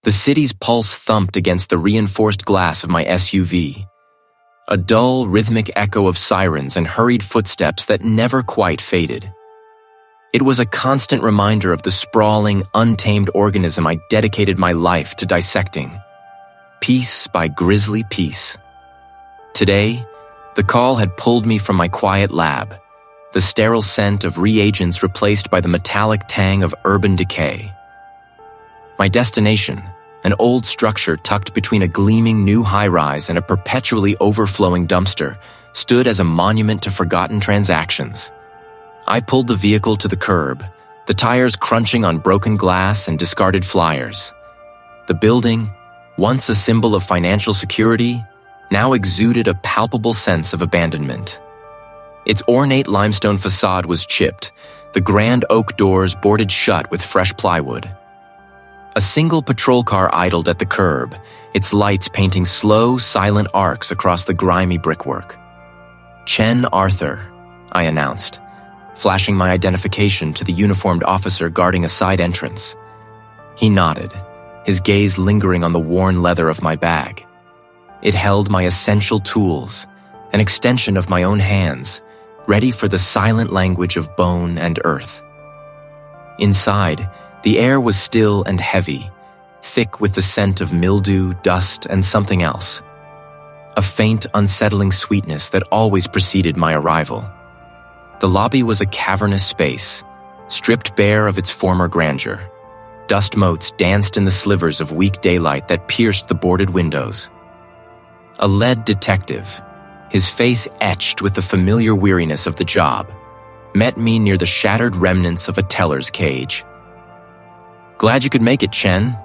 The city's pulse thumped against the reinforced glass of my SUV. A dull, rhythmic echo of sirens and hurried footsteps that never quite faded. It was a constant reminder of the sprawling, untamed organism I dedicated my life to dissecting, piece by grisly piece. Today, the call had pulled me from my quiet lab, the sterile scent of reagents replaced by the metallic tang of urban decay. My destination, an old structure tucked between a gleaming new high-rise and a perpetually overflowing dumpster, stood as a monument to forgotten transactions. I pulled the vehicle to the curb, the tires crunching on broken glass and discarded flyers. The building, once a symbol of financial security, now exuded a palpable sense of abandonment. Its ornate limestone facade was chipped, the grand oak doors boarded shut with fresh plywood. A single patrol car idled at the curb, its lights painting slow, silent arcs across the grimy brickwork. "Chen Arthur," I announced, flashing my identification to the uniformed officer guarding a side entrance. He nodded, his gaze lingering on the worn leather of my bag. It held my essential tools, an extension of my own hands, ready for the silent language of bone and earth. Inside, the air was still and heavy, thick with the scent of mildew, dust, and something else. A faint, unsettling sweetness that always preceded my arrival. The lobby was a cavernous space, stripped bare of its former grandeur. Dust motes danced in the slivers of weak daylight that pierced the boarded windows. A lead detective, his face etched with the familiar weariness of the job, met me near the shattered remnants of a teller's cage. "Glad you could make it, Chen,"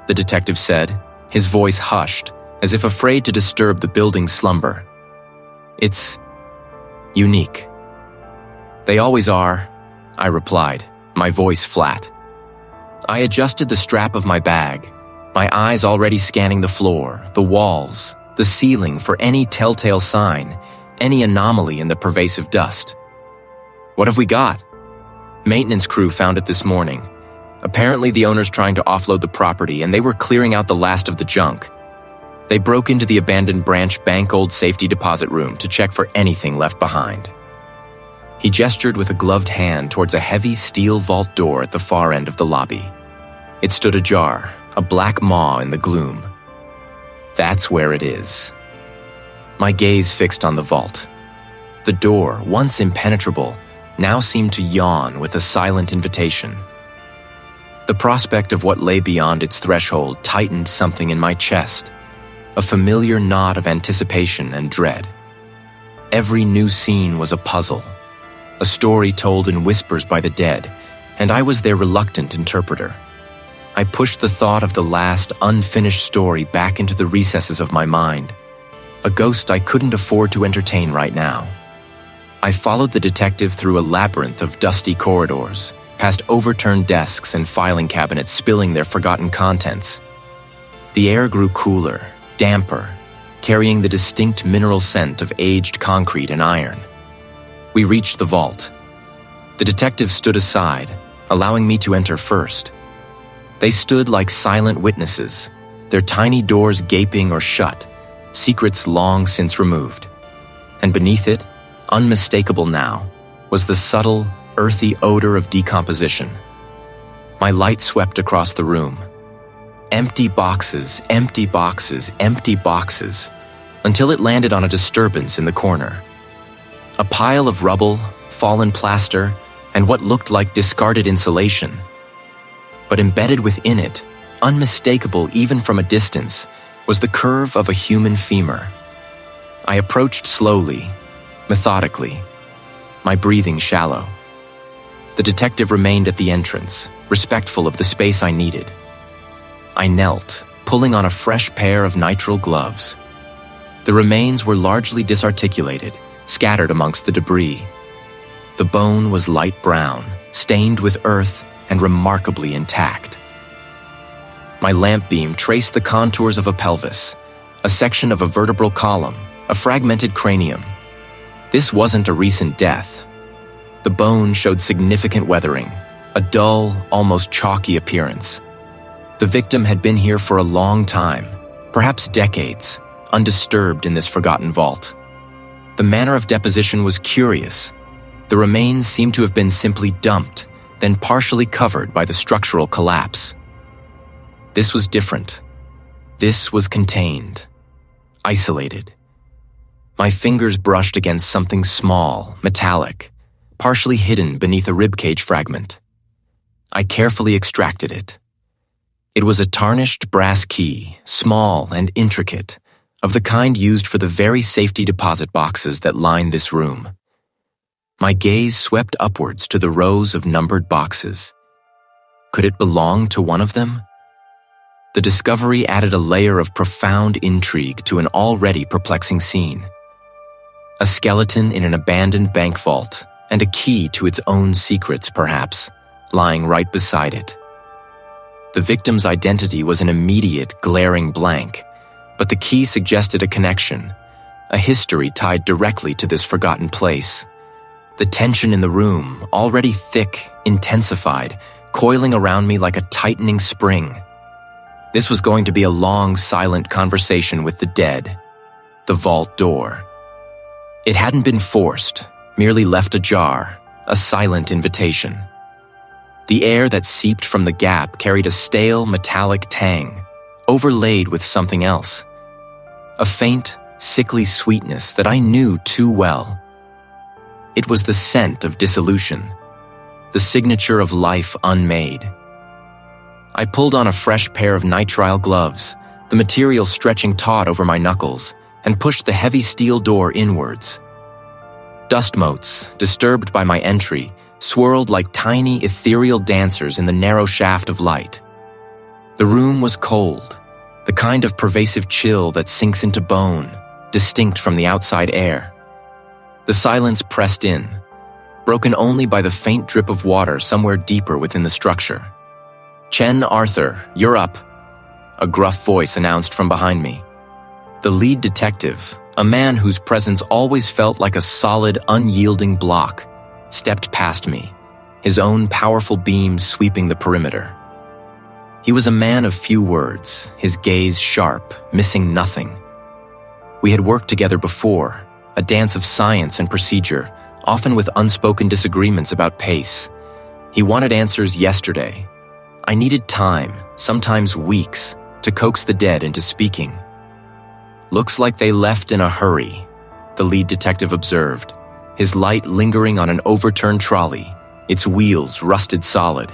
the detective said, his voice hushed, as if afraid to disturb the building's slumber. "It's unique." "They always are," I replied, my voice flat. I adjusted the strap of my bag, my eyes already scanning the floor, the walls, the ceiling for any telltale sign, any anomaly in the pervasive dust. "What have we got?" "Maintenance crew found it this morning. Apparently the owner's trying to offload the property and they were clearing out the last of the junk. They broke into the abandoned branch bank old safety deposit room to check for anything left behind." He gestured with a gloved hand towards a heavy steel vault door at the far end of the lobby. It stood ajar, a black maw in the gloom. "That's where it is." My gaze fixed on the vault. The door, once impenetrable, now seemed to yawn with a silent invitation. The prospect of what lay beyond its threshold tightened something in my chest, a familiar knot of anticipation and dread. Every new scene was a puzzle, a story told in whispers by the dead, and I was their reluctant interpreter. I pushed the thought of the last, unfinished story back into the recesses of my mind, a ghost I couldn't afford to entertain right now. I followed the detective through a labyrinth of dusty corridors, past overturned desks and filing cabinets spilling their forgotten contents. The air grew cooler, damper, carrying the distinct mineral scent of aged concrete and iron. We reached the vault. The detective stood aside, allowing me to enter first. They stood like silent witnesses, their tiny doors gaping or shut, secrets long since removed. And beneath it, unmistakable now, was the subtle, earthy odor of decomposition. My light swept across the room. Empty boxes, empty boxes, empty boxes, until it landed on a disturbance in the corner. A pile of rubble, fallen plaster, and what looked like discarded insulation. But embedded within it, unmistakable even from a distance, was the curve of a human femur. I approached slowly, methodically, my breathing shallow. The detective remained at the entrance, respectful of the space I needed. I knelt, pulling on a fresh pair of nitrile gloves. The remains were largely disarticulated, scattered amongst the debris. The bone was light brown, stained with earth, and remarkably intact. My lamp beam traced the contours of a pelvis, a section of a vertebral column, a fragmented cranium. This wasn't a recent death. The bone showed significant weathering, a dull, almost chalky appearance. The victim had been here for a long time, perhaps decades, undisturbed in this forgotten vault. The manner of deposition was curious. The remains seemed to have been simply dumped, then partially covered by the structural collapse. This was different. This was contained, isolated. My fingers brushed against something small, metallic, partially hidden beneath a ribcage fragment. I carefully extracted it. It was a tarnished brass key, small and intricate, of the kind used for the very safety deposit boxes that line this room. My gaze swept upwards to the rows of numbered boxes. Could it belong to one of them? The discovery added a layer of profound intrigue to an already perplexing scene. A skeleton in an abandoned bank vault, and a key to its own secrets, perhaps, lying right beside it. The victim's identity was an immediate, glaring blank, but the key suggested a connection, a history tied directly to this forgotten place. The tension in the room, already thick, intensified, coiling around me like a tightening spring. This was going to be a long, silent conversation with the dead, the vault door. It hadn't been forced, merely left ajar, a silent invitation. The air that seeped from the gap carried a stale, metallic tang, overlaid with something else. A faint, sickly sweetness that I knew too well. It was the scent of dissolution, the signature of life unmade. I pulled on a fresh pair of nitrile gloves, the material stretching taut over my knuckles, and pushed the heavy steel door inwards. Dust motes, disturbed by my entry, swirled like tiny ethereal dancers in the narrow shaft of light. The room was cold, the kind of pervasive chill that sinks into bone, distinct from the outside air. The silence pressed in, broken only by the faint drip of water somewhere deeper within the structure. "Chen Arthur, you're up," a gruff voice announced from behind me. The lead detective, a man whose presence always felt like a solid, unyielding block, stepped past me, his own powerful beam sweeping the perimeter. He was a man of few words, his gaze sharp, missing nothing. We had worked together before, a dance of science and procedure, often with unspoken disagreements about pace. He wanted answers yesterday. I needed time, sometimes weeks, to coax the dead into speaking. "Looks like they left in a hurry," the lead detective observed, his light lingering on an overturned trolley, its wheels rusted solid.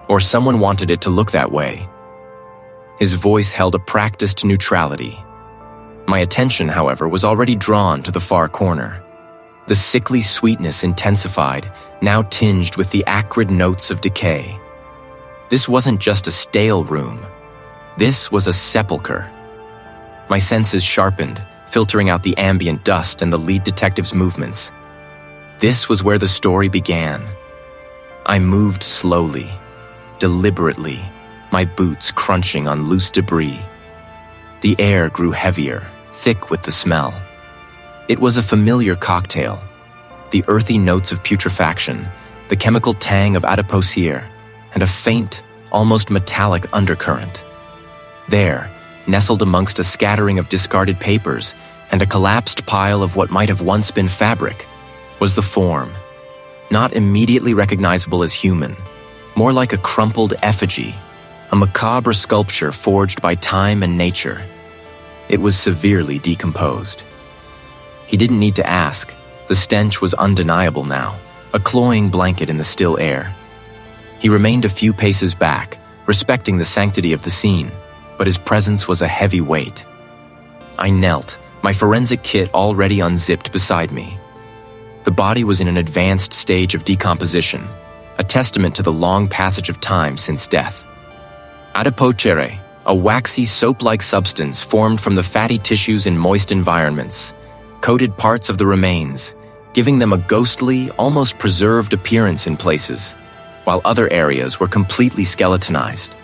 Or someone wanted it to look that way. His voice held a practiced neutrality. My attention, however, was already drawn to the far corner. The sickly sweetness intensified, now tinged with the acrid notes of decay. This wasn't just a stale room. This was a sepulcher. My senses sharpened, filtering out the ambient dust and the lead detective's movements. This was where the story began. I moved slowly, deliberately, my boots crunching on loose debris. The air grew heavier, thick with the smell. It was a familiar cocktail. The earthy notes of putrefaction, the chemical tang of Autopsy, and a faint, almost metallic undercurrent. There, nestled amongst a scattering of discarded papers and a collapsed pile of what might have once been fabric, was the form, not immediately recognizable as human, more like a crumpled effigy, a macabre sculpture forged by time and nature. It was severely decomposed. He didn't need to ask. The stench was undeniable now, a cloying blanket in the still air. He remained a few paces back, respecting the sanctity of the scene, but his presence was a heavy weight. I knelt, my forensic kit already unzipped beside me. The body was in an advanced stage of decomposition, a testament to the long passage of time since death. Adipocere, a waxy soap-like substance formed from the fatty tissues in moist environments, coated parts of the remains, giving them a ghostly, almost preserved appearance in places, while other areas were completely skeletonized.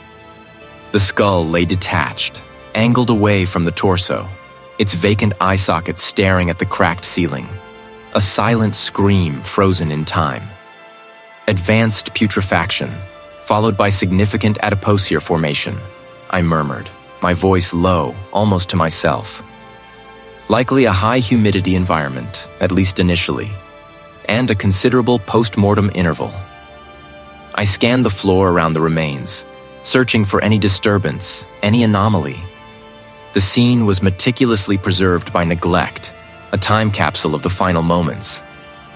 The skull lay detached, angled away from the torso, its vacant eye socket staring at the cracked ceiling, a silent scream frozen in time. Advanced putrefaction, followed by significant adipocere formation, I murmured, my voice low, almost to myself. Likely a high humidity environment, at least initially, and a considerable post-mortem interval. I scanned the floor around the remains, searching for any disturbance, any anomaly. The scene was meticulously preserved by neglect, a time capsule of the final moments.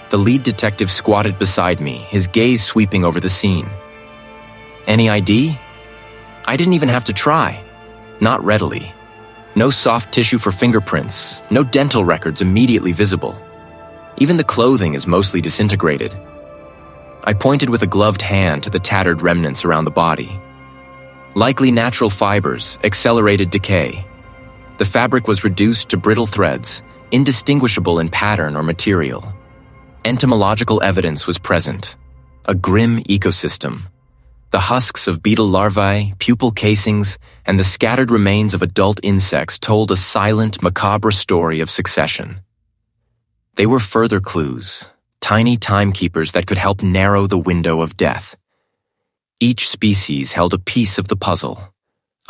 The lead detective squatted beside me, his gaze sweeping over the scene. Any ID? I didn't even have to try. Not readily. No soft tissue for fingerprints, no dental records immediately visible. Even the clothing is mostly disintegrated. I pointed with a gloved hand to the tattered remnants around the body. Likely natural fibers, accelerated decay. The fabric was reduced to brittle threads, indistinguishable in pattern or material. Entomological evidence was present. A grim ecosystem. The husks of beetle larvae, pupal casings, and the scattered remains of adult insects told a silent, macabre story of succession. They were further clues, tiny timekeepers that could help narrow the window of death. Each species held a piece of the puzzle,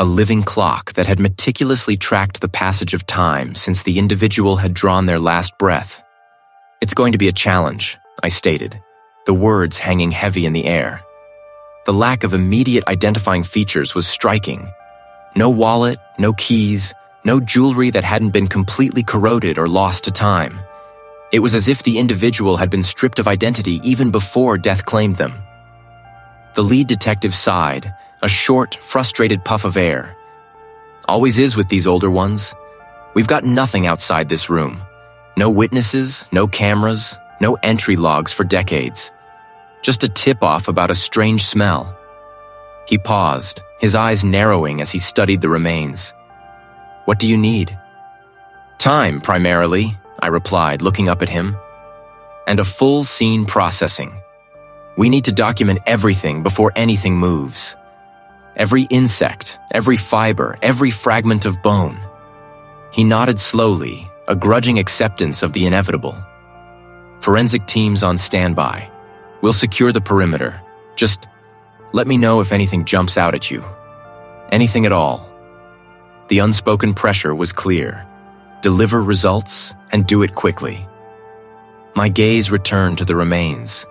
a living clock that had meticulously tracked the passage of time since the individual had drawn their last breath. It's going to be a challenge, I stated, the words hanging heavy in the air. The lack of immediate identifying features was striking. No wallet, no keys, no jewelry that hadn't been completely corroded or lost to time. It was as if the individual had been stripped of identity even before death claimed them. The lead detective sighed, a short, frustrated puff of air. Always is with these older ones. We've got nothing outside this room. No witnesses, no cameras, no entry logs for decades. Just a tip-off about a strange smell. He paused, his eyes narrowing as he studied the remains. What do you need? Time, primarily, I replied, looking up at him. And a full scene processing. We need to document everything before anything moves. Every insect, every fiber, every fragment of bone. He nodded slowly, a grudging acceptance of the inevitable. Forensic teams on standby. We'll secure the perimeter. Just let me know if anything jumps out at you. Anything at all. The unspoken pressure was clear. Deliver results and do it quickly. My gaze returned to the remains.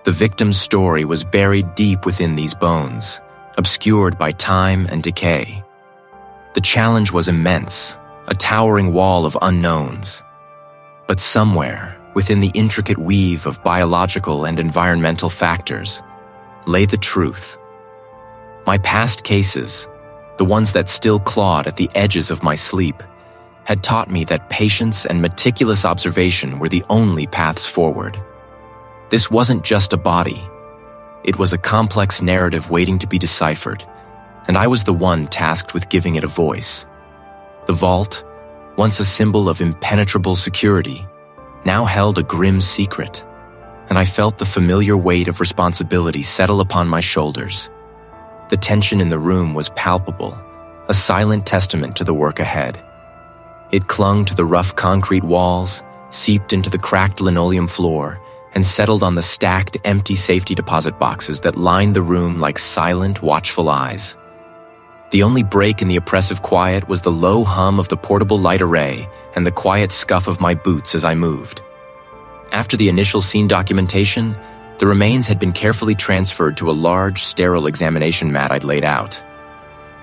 The victim's story was buried deep within these bones, obscured by time and decay. The challenge was immense, a towering wall of unknowns. But somewhere, within the intricate weave of biological and environmental factors, lay the truth. My past cases, the ones that still clawed at the edges of my sleep, had taught me that patience and meticulous observation were the only paths forward. This wasn't just a body. It was a complex narrative waiting to be deciphered, and I was the one tasked with giving it a voice. The vault, once a symbol of impenetrable security, now held a grim secret, and I felt the familiar weight of responsibility settle upon my shoulders. The tension in the room was palpable, a silent testament to the work ahead. It clung to the rough concrete walls, seeped into the cracked linoleum floor, and settled on the stacked, empty safety deposit boxes that lined the room like silent, watchful eyes. The only break in the oppressive quiet was the low hum of the portable light array and the quiet scuff of my boots as I moved. After the initial scene documentation, the remains had been carefully transferred to a large, sterile examination mat I'd laid out.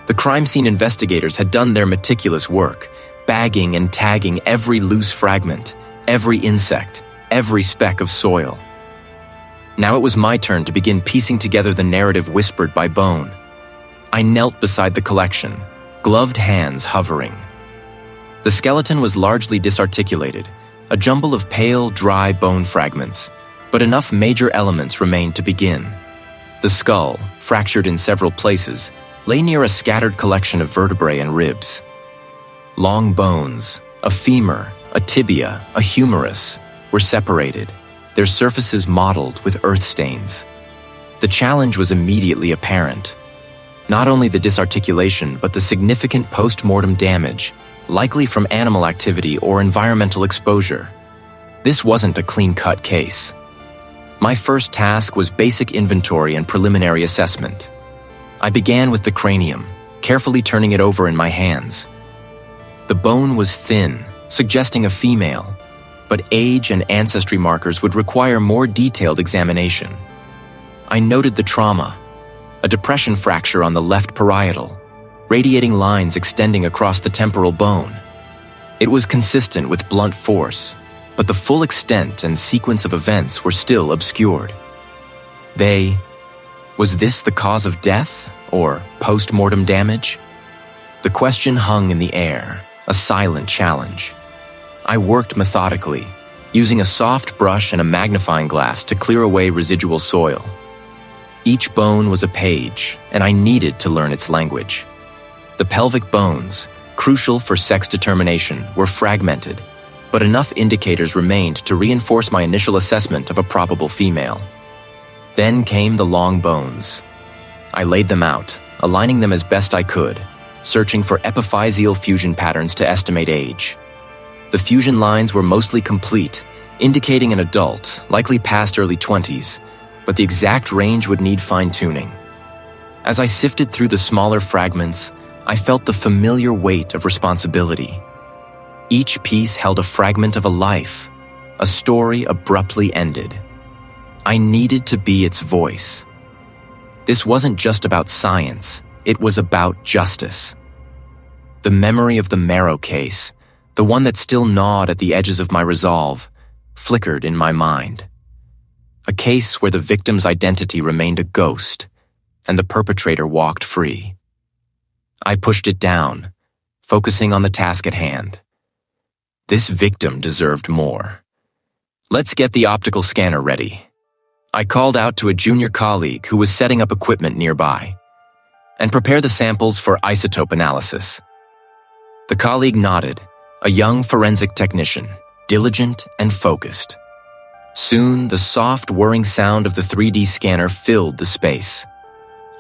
The crime scene investigators had done their meticulous work, bagging and tagging every loose fragment, every insect, every speck of soil. Now it was my turn to begin piecing together the narrative whispered by bone. I knelt beside the collection, gloved hands hovering. The skeleton was largely disarticulated, a jumble of pale, dry bone fragments, but enough major elements remained to begin. The skull, fractured in several places, lay near a scattered collection of vertebrae and ribs. Long bones, a femur, a tibia, a humerus, were separated, their surfaces mottled with earth stains. The challenge was immediately apparent. Not only the disarticulation, but the significant post-mortem damage, likely from animal activity or environmental exposure. This wasn't a clean-cut case. My first task was basic inventory and preliminary assessment. I began with the cranium, carefully turning it over in my hands. The bone was thin, suggesting a female, but age and ancestry markers would require more detailed examination. I noted the trauma, a depression fracture on the left parietal, radiating lines extending across the temporal bone. It was consistent with blunt force, but the full extent and sequence of events were still obscured. Was this the cause of death or post-mortem damage? The question hung in the air, a silent challenge. I worked methodically, using a soft brush and a magnifying glass to clear away residual soil. Each bone was a page, and I needed to learn its language. The pelvic bones, crucial for sex determination, were fragmented, but enough indicators remained to reinforce my initial assessment of a probable female. Then came the long bones. I laid them out, aligning them as best I could, searching for epiphyseal fusion patterns to estimate age. The fusion lines were mostly complete, indicating an adult, likely past early 20s, but the exact range would need fine-tuning. As I sifted through the smaller fragments, I felt the familiar weight of responsibility. Each piece held a fragment of a life, a story abruptly ended. I needed to be its voice. This wasn't just about science, it was about justice. The memory of the Marrow case, the one that still gnawed at the edges of my resolve, flickered in my mind. A case where the victim's identity remained a ghost, and the perpetrator walked free. I pushed it down, focusing on the task at hand. This victim deserved more. Let's get the optical scanner ready. I called out to a junior colleague who was setting up equipment nearby. And prepare the samples for isotope analysis. The colleague nodded, a young forensic technician, diligent and focused. Soon, the soft, whirring sound of the 3D scanner filled the space.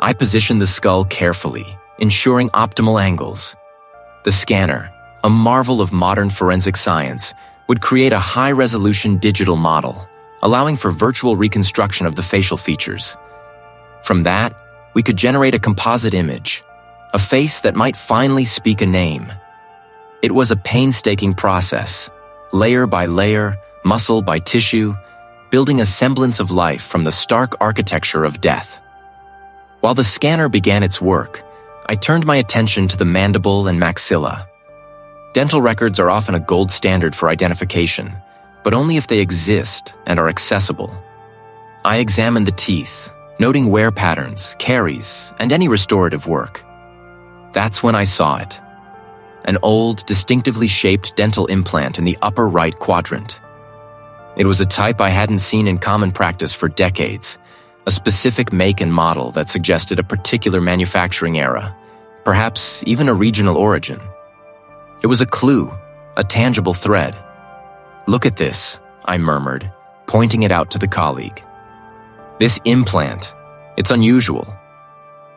I positioned the skull carefully, ensuring optimal angles. The scanner, a marvel of modern forensic science, would create a high-resolution digital model, allowing for virtual reconstruction of the facial features. From that, we could generate a composite image, a face that might finally speak a name. It was a painstaking process, layer by layer, muscle by tissue, building a semblance of life from the stark architecture of death. While the scanner began its work, I turned my attention to the mandible and maxilla. Dental records are often a gold standard for identification, but only if they exist and are accessible. I examined the teeth, noting wear patterns, caries, and any restorative work. That's when I saw it. An old, distinctively shaped dental implant in the upper right quadrant. It was a type I hadn't seen in common practice for decades, a specific make and model that suggested a particular manufacturing era, perhaps even a regional origin. It was a clue, a tangible thread. "Look at this," I murmured, pointing it out to the colleague. "This implant, it's unusual.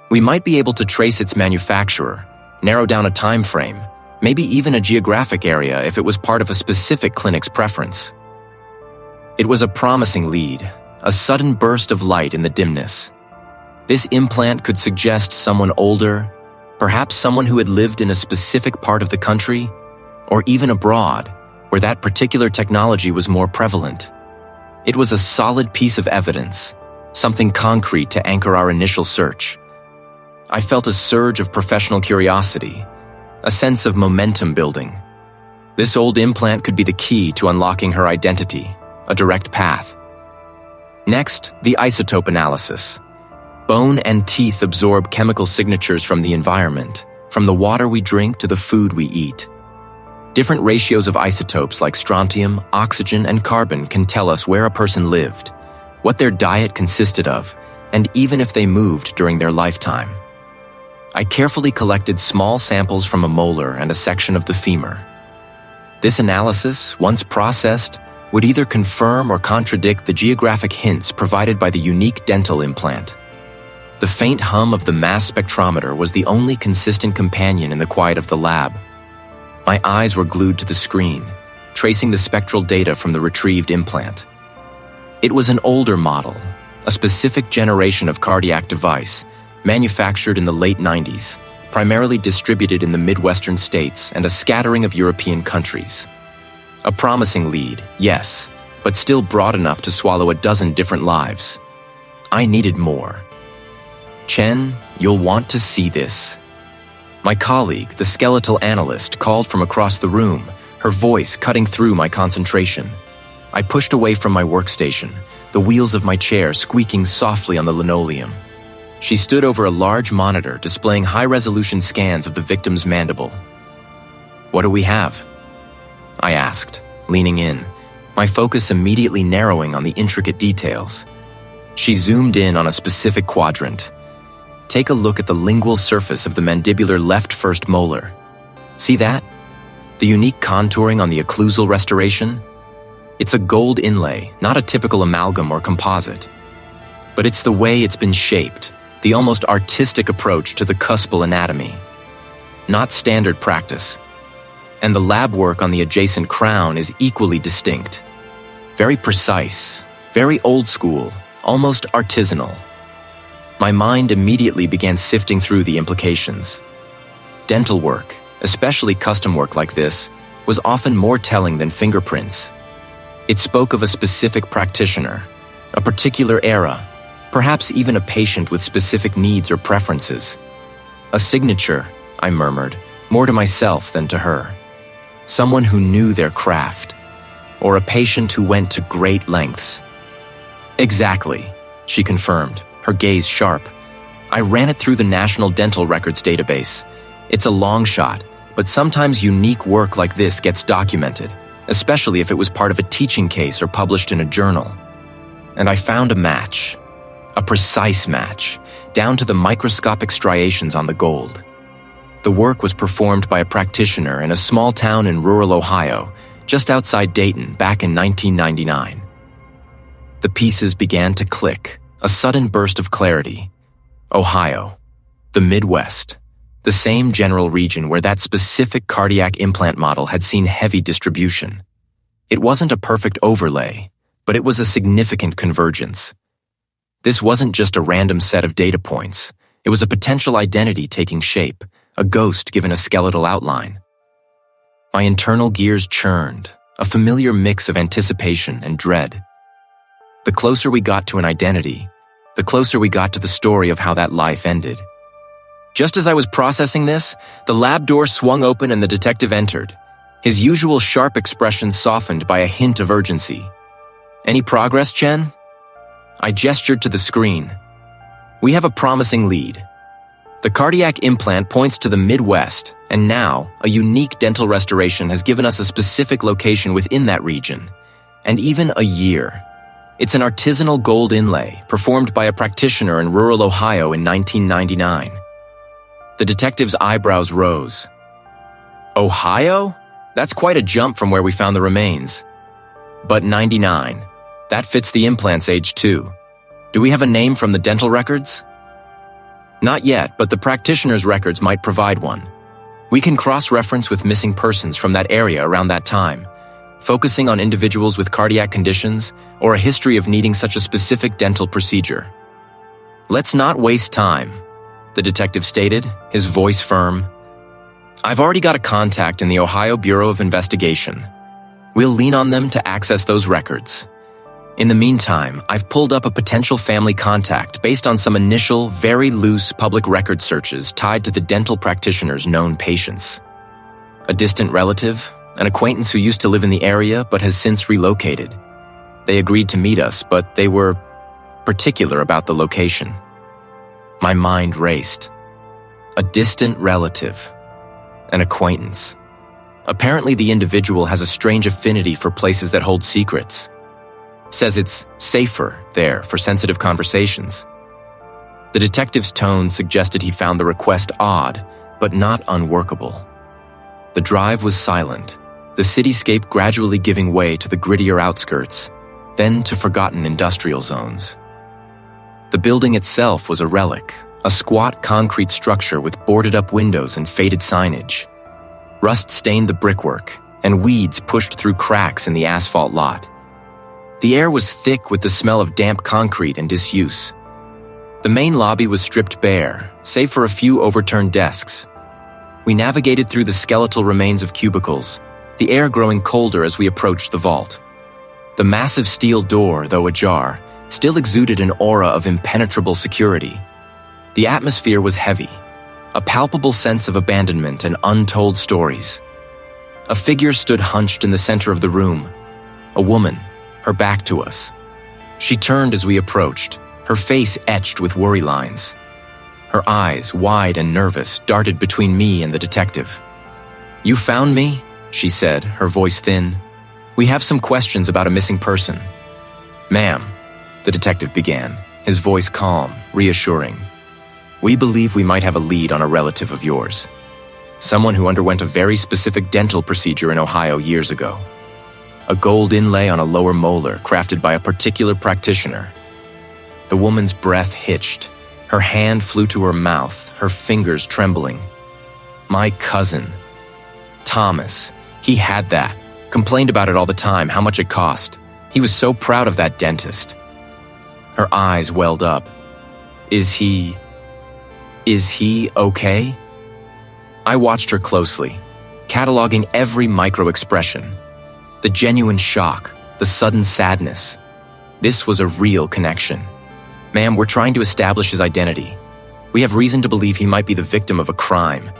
We might be able to trace its manufacturer, narrow down a time frame, maybe even a geographic area if it was part of a specific clinic's preference." It was a promising lead, a sudden burst of light in the dimness. This implant could suggest someone older, perhaps someone who had lived in a specific part of the country, or even abroad, where that particular technology was more prevalent. It was a solid piece of evidence, something concrete to anchor our initial search. I felt a surge of professional curiosity, a sense of momentum building. This old implant could be the key to unlocking her identity, a direct path. Next, the isotope analysis. Bone and teeth absorb chemical signatures from the environment, from the water we drink to the food we eat. Different ratios of isotopes like strontium, oxygen, and carbon can tell us where a person lived, what their diet consisted of, and even if they moved during their lifetime. I carefully collected small samples from a molar and a section of the femur. This analysis, once processed, would either confirm or contradict the geographic hints provided by the unique dental implant. The faint hum of the mass spectrometer was the only consistent companion in the quiet of the lab. My eyes were glued to the screen, tracing the spectral data from the retrieved implant. It was an older model, a specific generation of cardiac device, manufactured in the late 90s, primarily distributed in the Midwestern states and a scattering of European countries. A promising lead, yes, but still broad enough to swallow a dozen different lives. I needed more. Chen, you'll want to see this. My colleague, the skeletal analyst, called from across the room, her voice cutting through my concentration. I pushed away from my workstation, the wheels of my chair squeaking softly on the linoleum. She stood over a large monitor displaying high-resolution scans of the victim's mandible. "What do we have?" I asked, leaning in, my focus immediately narrowing on the intricate details. She zoomed in on a specific quadrant. Take a look at the lingual surface of the mandibular left first molar. See that? The unique contouring on the occlusal restoration? It's a gold inlay, not a typical amalgam or composite. But it's the way it's been shaped, the almost artistic approach to the cuspal anatomy. Not standard practice. And the lab work on the adjacent crown is equally distinct. Very precise, very old school, almost artisanal. My mind immediately began sifting through the implications. Dental work, especially custom work like this, was often more telling than fingerprints. It spoke of a specific practitioner, a particular era, perhaps even a patient with specific needs or preferences. A signature, I murmured, more to myself than to her. Someone who knew their craft, or a patient who went to great lengths. Exactly, she confirmed, her gaze sharp. I ran it through the National Dental Records database. It's a long shot, but sometimes unique work like this gets documented, especially if it was part of a teaching case or published in a journal. And I found a match, a precise match, down to the microscopic striations on the gold. The work was performed by a practitioner in a small town in rural Ohio, just outside Dayton, back in 1999. The pieces began to click, a sudden burst of clarity. Ohio, the Midwest, the same general region where that specific cardiac implant model had seen heavy distribution. It wasn't a perfect overlay, but it was a significant convergence. This wasn't just a random set of data points. It was a potential identity taking shape, a ghost given a skeletal outline. My internal gears churned, a familiar mix of anticipation and dread. The closer we got to an identity, the closer we got to the story of how that life ended. Just as I was processing this, the lab door swung open and the detective entered, his usual sharp expression softened by a hint of urgency. "Any progress, Chen?" I gestured to the screen. "We have a promising lead. The cardiac implant points to the Midwest, and now a unique dental restoration has given us a specific location within that region, and even a year. It's an artisanal gold inlay performed by a practitioner in rural Ohio in 1999. The detective's eyebrows rose. "Ohio? That's quite a jump from where we found the remains. But 99. That fits the implant's age too. Do we have a name from the dental records?" "Not yet, but the practitioner's records might provide one. We can cross-reference with missing persons from that area around that time, focusing on individuals with cardiac conditions or a history of needing such a specific dental procedure." "Let's not waste time," the detective stated, his voice firm. "I've already got a contact in the Ohio Bureau of Investigation. We'll lean on them to access those records. In the meantime, I've pulled up a potential family contact based on some initial, very loose public record searches tied to the dental practitioner's known patients. A distant relative, an acquaintance who used to live in the area but has since relocated. They agreed to meet us, but they were particular about the location." My mind raced. A distant relative. An acquaintance. Apparently the individual has a strange affinity for places that hold secrets. Says it's safer there for sensitive conversations. The detective's tone suggested he found the request odd, but not unworkable. The drive was silent, the cityscape gradually giving way to the grittier outskirts, then to forgotten industrial zones. The building itself was a relic, a squat concrete structure with boarded-up windows and faded signage. Rust stained the brickwork, and weeds pushed through cracks in the asphalt lot. The air was thick with the smell of damp concrete and disuse. The main lobby was stripped bare, save for a few overturned desks. We navigated through the skeletal remains of cubicles, the air growing colder as we approached the vault. The massive steel door, though ajar, still exuded an aura of impenetrable security. The atmosphere was heavy, a palpable sense of abandonment and untold stories. A figure stood hunched in the center of the room, a woman, her back to us. She turned as we approached, her face etched with worry lines. Her eyes, wide and nervous, darted between me and the detective. "You found me?" she said, her voice thin. "We have some questions about a missing person." "Ma'am," the detective began, his voice calm, reassuring. "We believe we might have a lead on a relative of yours. Someone who underwent a very specific dental procedure in Ohio years ago. A gold inlay on a lower molar crafted by a particular practitioner." The woman's breath hitched. Her hand flew to her mouth, her fingers trembling. "My cousin. Thomas. He had that. Complained about it all the time, how much it cost. He was so proud of that dentist." Her eyes welled up. Is he okay?" I watched her closely, cataloging every micro-expression. The genuine shock, the sudden sadness. This was a real connection. "Ma'am, we're trying to establish his identity. We have reason to believe he might be the victim of a crime."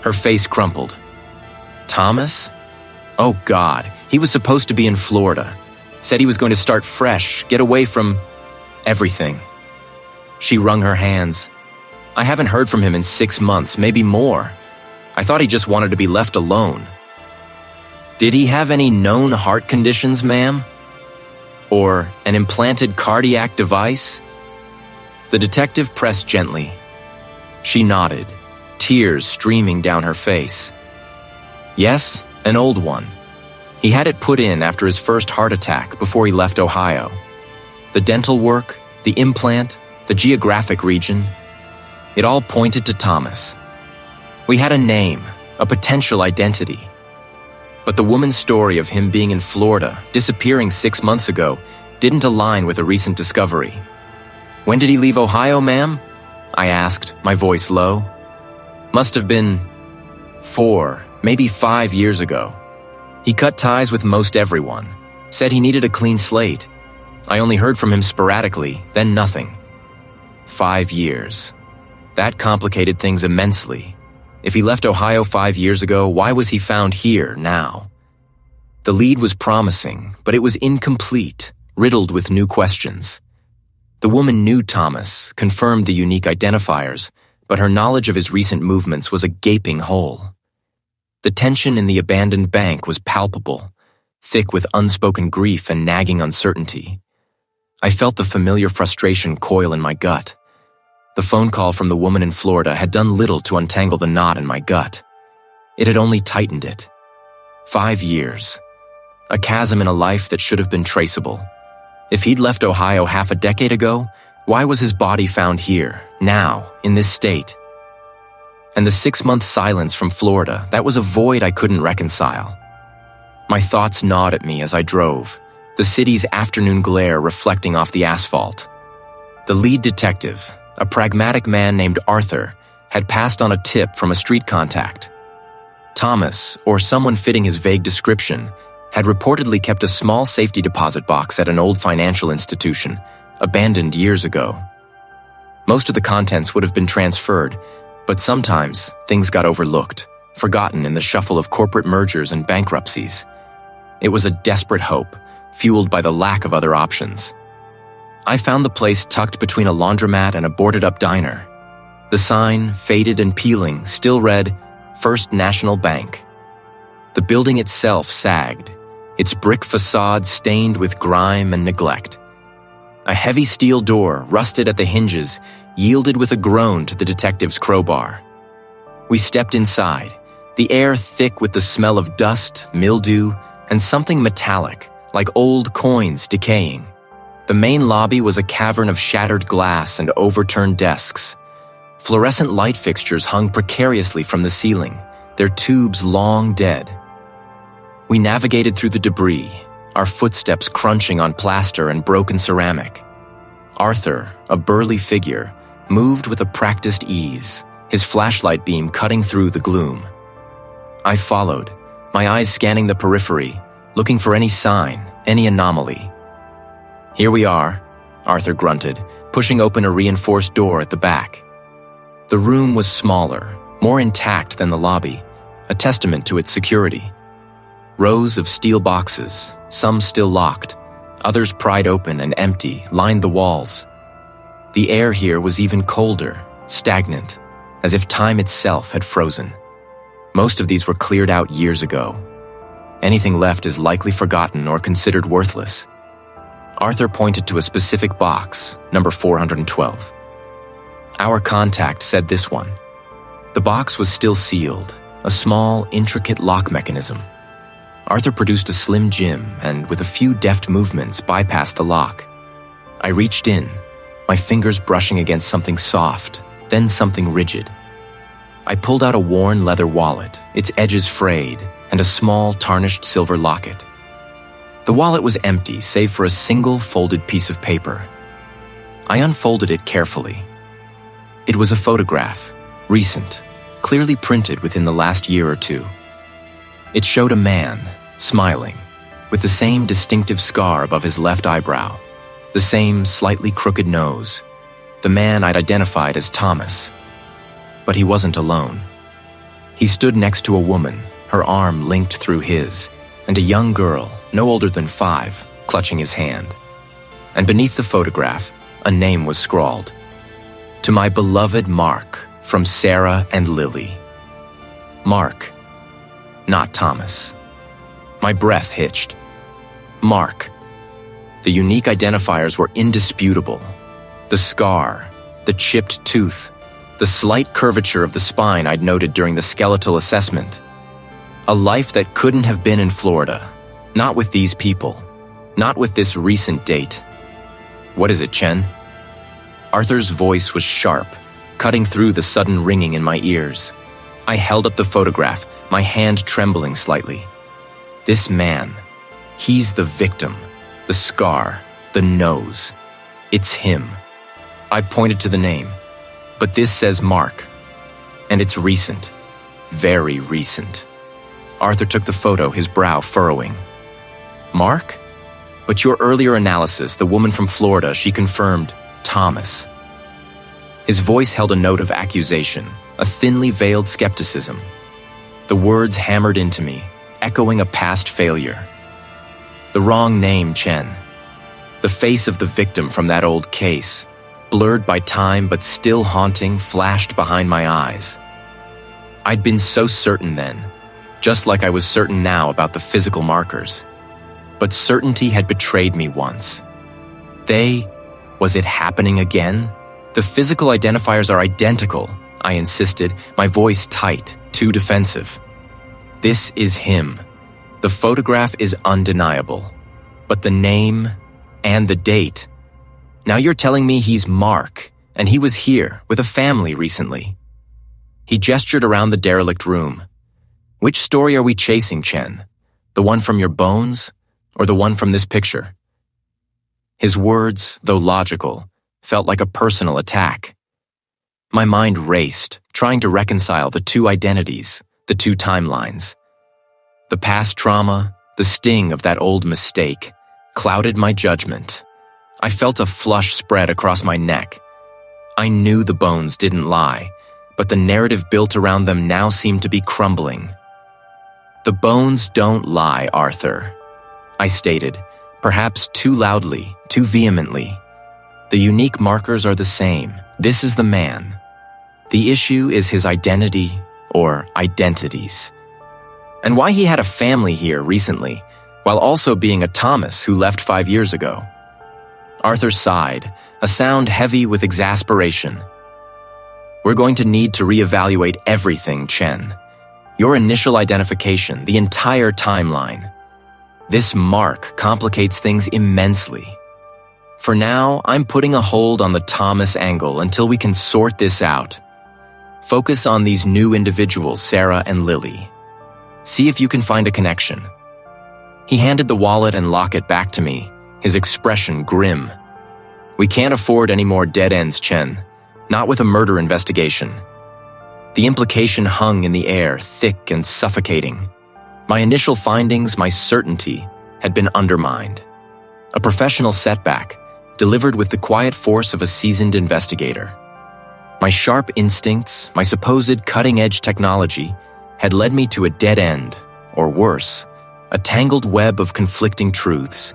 Her face crumpled. "Thomas? Oh God, he was supposed to be in Florida. Said he was going to start fresh, get away from everything." She wrung her hands. "I haven't heard from him in 6 months, maybe more. I thought he just wanted to be left alone." "Did he have any known heart conditions, ma'am? Or an implanted cardiac device?" The detective pressed gently. She nodded, tears streaming down her face. "Yes, an old one. He had it put in after his first heart attack before he left Ohio. The dental work, the implant, the geographic region, it all pointed to Thomas. We had a name, a potential identity. But the woman's story of him being in Florida, disappearing 6 months ago, didn't align with a recent discovery." "When did he leave Ohio, ma'am?" I asked, my voice low. "Must have been 4, maybe 5 years ago. He cut ties with most everyone, said he needed a clean slate. I only heard from him sporadically, then nothing. 5 years. That complicated things immensely. If he left Ohio 5 years ago, why was he found here now?" The lead was promising, but it was incomplete, riddled with new questions. The woman knew Thomas, confirmed the unique identifiers, but her knowledge of his recent movements was a gaping hole. The tension in the abandoned bank was palpable, thick with unspoken grief and nagging uncertainty. I felt the familiar frustration coil in my gut. The phone call from the woman in Florida had done little to untangle the knot in my gut. It had only tightened it. 5 years. A chasm in a life that should have been traceable. If he'd left Ohio half a decade ago, why was his body found here, now, in this state? And the 6-month silence from Florida, that was a void I couldn't reconcile. My thoughts gnawed at me as I drove, the city's afternoon glare reflecting off the asphalt. The lead detective, a pragmatic man named Arthur, had passed on a tip from a street contact. Thomas, or someone fitting his vague description, had reportedly kept a small safety deposit box at an old financial institution, abandoned years ago. Most of the contents would have been transferred, but sometimes things got overlooked, forgotten in the shuffle of corporate mergers and bankruptcies. It was a desperate hope, fueled by the lack of other options. I found the place tucked between a laundromat and a boarded-up diner. The sign, faded and peeling, still read, First National Bank. The building itself sagged, its brick facade stained with grime and neglect. A heavy steel door, rusted at the hinges, yielded with a groan to the detective's crowbar. We stepped inside, the air thick with the smell of dust, mildew, and something metallic, like old coins decaying. The main lobby was a cavern of shattered glass and overturned desks. Fluorescent light fixtures hung precariously from the ceiling, their tubes long dead. We navigated through the debris, our footsteps crunching on plaster and broken ceramic. Arthur, a burly figure, moved with a practiced ease, his flashlight beam cutting through the gloom. I followed, my eyes scanning the periphery, looking for any sign, any anomaly. "Here we are," Arthur grunted, pushing open a reinforced door at the back. The room was smaller, more intact than the lobby, a testament to its security. Rows of steel boxes, some still locked, others pried open and empty, lined the walls. The air here was even colder, stagnant, as if time itself had frozen. Most of these were cleared out years ago. Anything left is likely forgotten or considered worthless. Arthur pointed to a specific box, number 412. Our contact said this one. The box was still sealed, a small, intricate lock mechanism. Arthur produced a slim gem and, with a few deft movements, bypassed the lock. I reached in, my fingers brushing against something soft, then something rigid. I pulled out a worn leather wallet, its edges frayed, and a small, tarnished silver locket. The wallet was empty, save for a single folded piece of paper. I unfolded it carefully. It was a photograph, recent, clearly printed within the last year or two. It showed a man, smiling, with the same distinctive scar above his left eyebrow, the same slightly crooked nose, the man I'd identified as Thomas. But he wasn't alone. He stood next to a woman, her arm linked through his, and a young girl, no older than 5, clutching his hand. And beneath the photograph, a name was scrawled. To my beloved Mark, from Sarah and Lily. Mark, not Thomas. My breath hitched. Mark. The unique identifiers were indisputable. The scar, the chipped tooth, the slight curvature of the spine I'd noted during the skeletal assessment. A life that couldn't have been in Florida. Not with these people. Not with this recent date. What is it, Chen? Arthur's voice was sharp, cutting through the sudden ringing in my ears. I held up the photograph, my hand trembling slightly. This man, he's the victim, the scar, the nose. It's him. I pointed to the name, but this says Mark, and it's recent, very recent. Arthur took the photo, his brow furrowing. Mark? But your earlier analysis, the woman from Florida, she confirmed Thomas. His voice held a note of accusation, a thinly veiled skepticism. The words hammered into me, echoing a past failure. The wrong name, Chen. The face of the victim from that old case, blurred by time but still haunting, flashed behind my eyes. I'd been so certain then, just like I was certain now about the physical markers. But certainty had betrayed me once. Was it happening again? The physical identifiers are identical, I insisted, my voice tight, too defensive. This is him. The photograph is undeniable. But the name and the date. Now you're telling me he's Mark, and he was here with a family recently. He gestured around the derelict room. Which story are we chasing, Chen? The one from your bones, or the one from this picture? His words, though logical, felt like a personal attack. My mind raced, trying to reconcile the two identities, the two timelines. The past trauma, the sting of that old mistake, clouded my judgment. I felt a flush spread across my neck. I knew the bones didn't lie, but the narrative built around them now seemed to be crumbling. The bones don't lie, Arthur, I stated, perhaps too loudly, too vehemently. The unique markers are the same. This is the man. The issue is his identity or identities. And why he had a family here recently, while also being a Thomas who left 5 years ago. Arthur sighed, a sound heavy with exasperation. We're going to need to reevaluate everything, Chen. Your initial identification, the entire timeline. This mark complicates things immensely. For now, I'm putting a hold on the Thomas angle until we can sort this out. Focus on these new individuals, Sarah and Lily. See if you can find a connection. He handed the wallet and locket back to me, his expression grim. "We can't afford any more dead ends, Chen. Not with a murder investigation." The implication hung in the air, thick and suffocating. My initial findings, my certainty, had been undermined. A professional setback, delivered with the quiet force of a seasoned investigator. My sharp instincts, my supposed cutting-edge technology, had led me to a dead end, or worse, a tangled web of conflicting truths.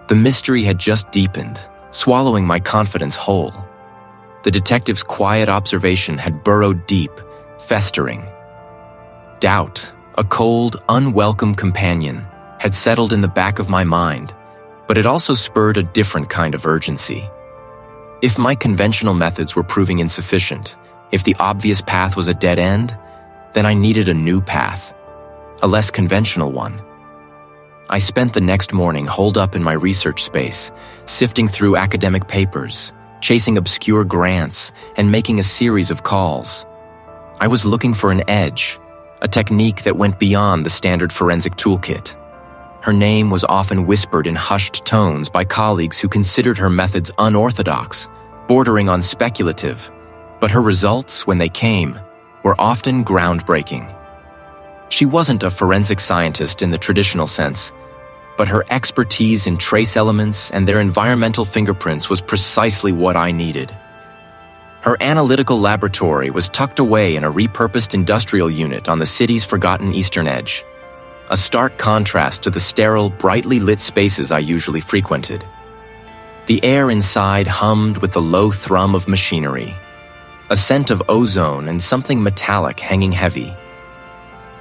The mystery had just deepened, swallowing my confidence whole. The detective's quiet observation had burrowed deep, festering. Doubt, a cold, unwelcome companion, had settled in the back of my mind, but it also spurred a different kind of urgency. If my conventional methods were proving insufficient, if the obvious path was a dead end, then I needed a new path, a less conventional one. I spent the next morning holed up in my research space, sifting through academic papers, chasing obscure grants, and making a series of calls. I was looking for an edge, a technique that went beyond the standard forensic toolkit. Her name was often whispered in hushed tones by colleagues who considered her methods unorthodox, bordering on speculative, but her results, when they came, were often groundbreaking. She wasn't a forensic scientist in the traditional sense, but her expertise in trace elements and their environmental fingerprints was precisely what I needed. Her analytical laboratory was tucked away in a repurposed industrial unit on the city's forgotten eastern edge, a stark contrast to the sterile, brightly lit spaces I usually frequented. The air inside hummed with the low thrum of machinery, a scent of ozone and something metallic hanging heavy.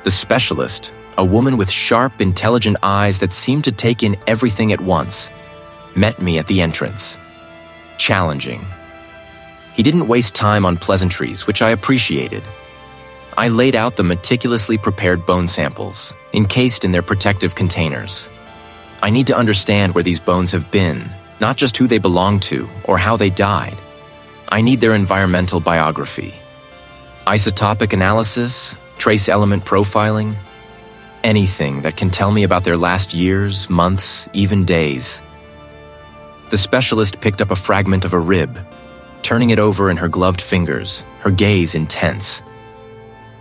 The specialist, a woman with sharp, intelligent eyes that seemed to take in everything at once, met me at the entrance. Challenging. He didn't waste time on pleasantries, which I appreciated. I laid out the meticulously prepared bone samples, encased in their protective containers. I need to understand where these bones have been, not just who they belong to or how they died. I need their environmental biography. Isotopic analysis, trace element profiling, anything that can tell me about their last years, months, even days. The specialist picked up a fragment of a rib, turning it over in her gloved fingers, her gaze intense.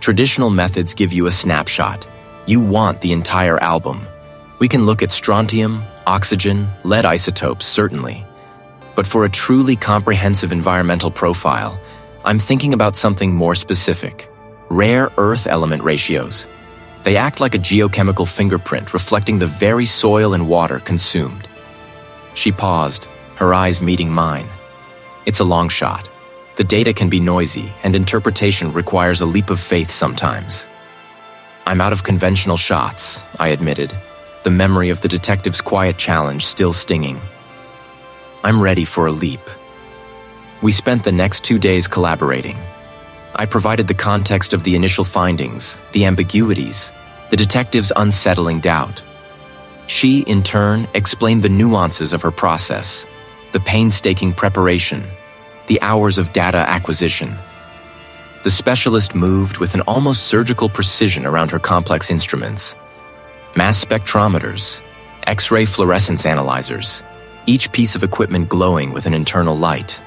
Traditional methods give you a snapshot. You want the entire album. We can look at strontium, oxygen, lead isotopes, certainly. But for a truly comprehensive environmental profile, I'm thinking about something more specific. Rare earth element ratios. They act like a geochemical fingerprint reflecting the very soil and water consumed. She paused, her eyes meeting mine. It's a long shot. The data can be noisy, and interpretation requires a leap of faith sometimes. I'm out of conventional shots, I admitted, the memory of the detective's quiet challenge still stinging. I'm ready for a leap. We spent the next 2 days collaborating. I provided the context of the initial findings, the ambiguities, the detective's unsettling doubt. She, in turn, explained the nuances of her process, the painstaking preparation, the hours of data acquisition. The specialist moved with an almost surgical precision around her complex instruments. Mass spectrometers, X-ray fluorescence analyzers, each piece of equipment glowing with an internal light.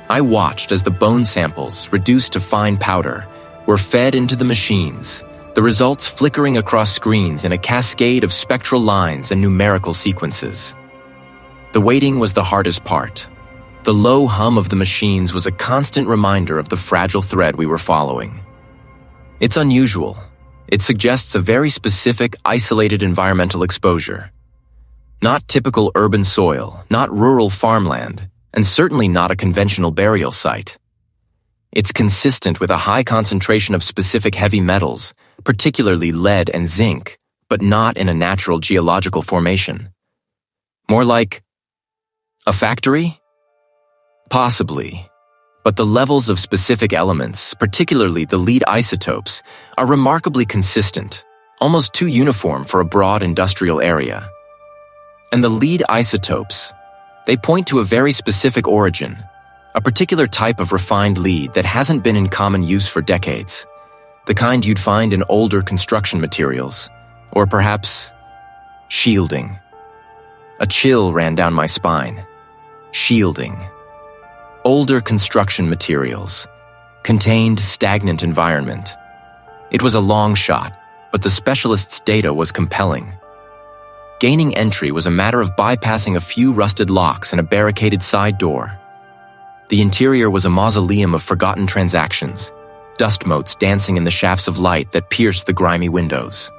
I watched as the bone samples, reduced to fine powder, were fed into the machines, the results flickering across screens in a cascade of spectral lines and numerical sequences. The waiting was the hardest part. The low hum of the machines was a constant reminder of the fragile thread we were following. It's unusual. It suggests a very specific, isolated environmental exposure. Not typical urban soil, not rural farmland, and certainly not a conventional burial site. It's consistent with a high concentration of specific heavy metals, particularly lead and zinc, but not in a natural geological formation. More like a factory? Possibly. But the levels of specific elements, particularly the lead isotopes, are remarkably consistent, almost too uniform for a broad industrial area. And the lead isotopes, they point to a very specific origin, a particular type of refined lead that hasn't been in common use for decades, the kind you'd find in older construction materials, or perhaps Shielding. A chill ran down my spine. Shielding. Older construction materials. Contained stagnant environment. It was a long shot, but the specialist's data was compelling. Gaining entry was a matter of bypassing a few rusted locks and a barricaded side door. The interior was a mausoleum of forgotten transactions, dust motes dancing in the shafts of light that pierced the grimy windows.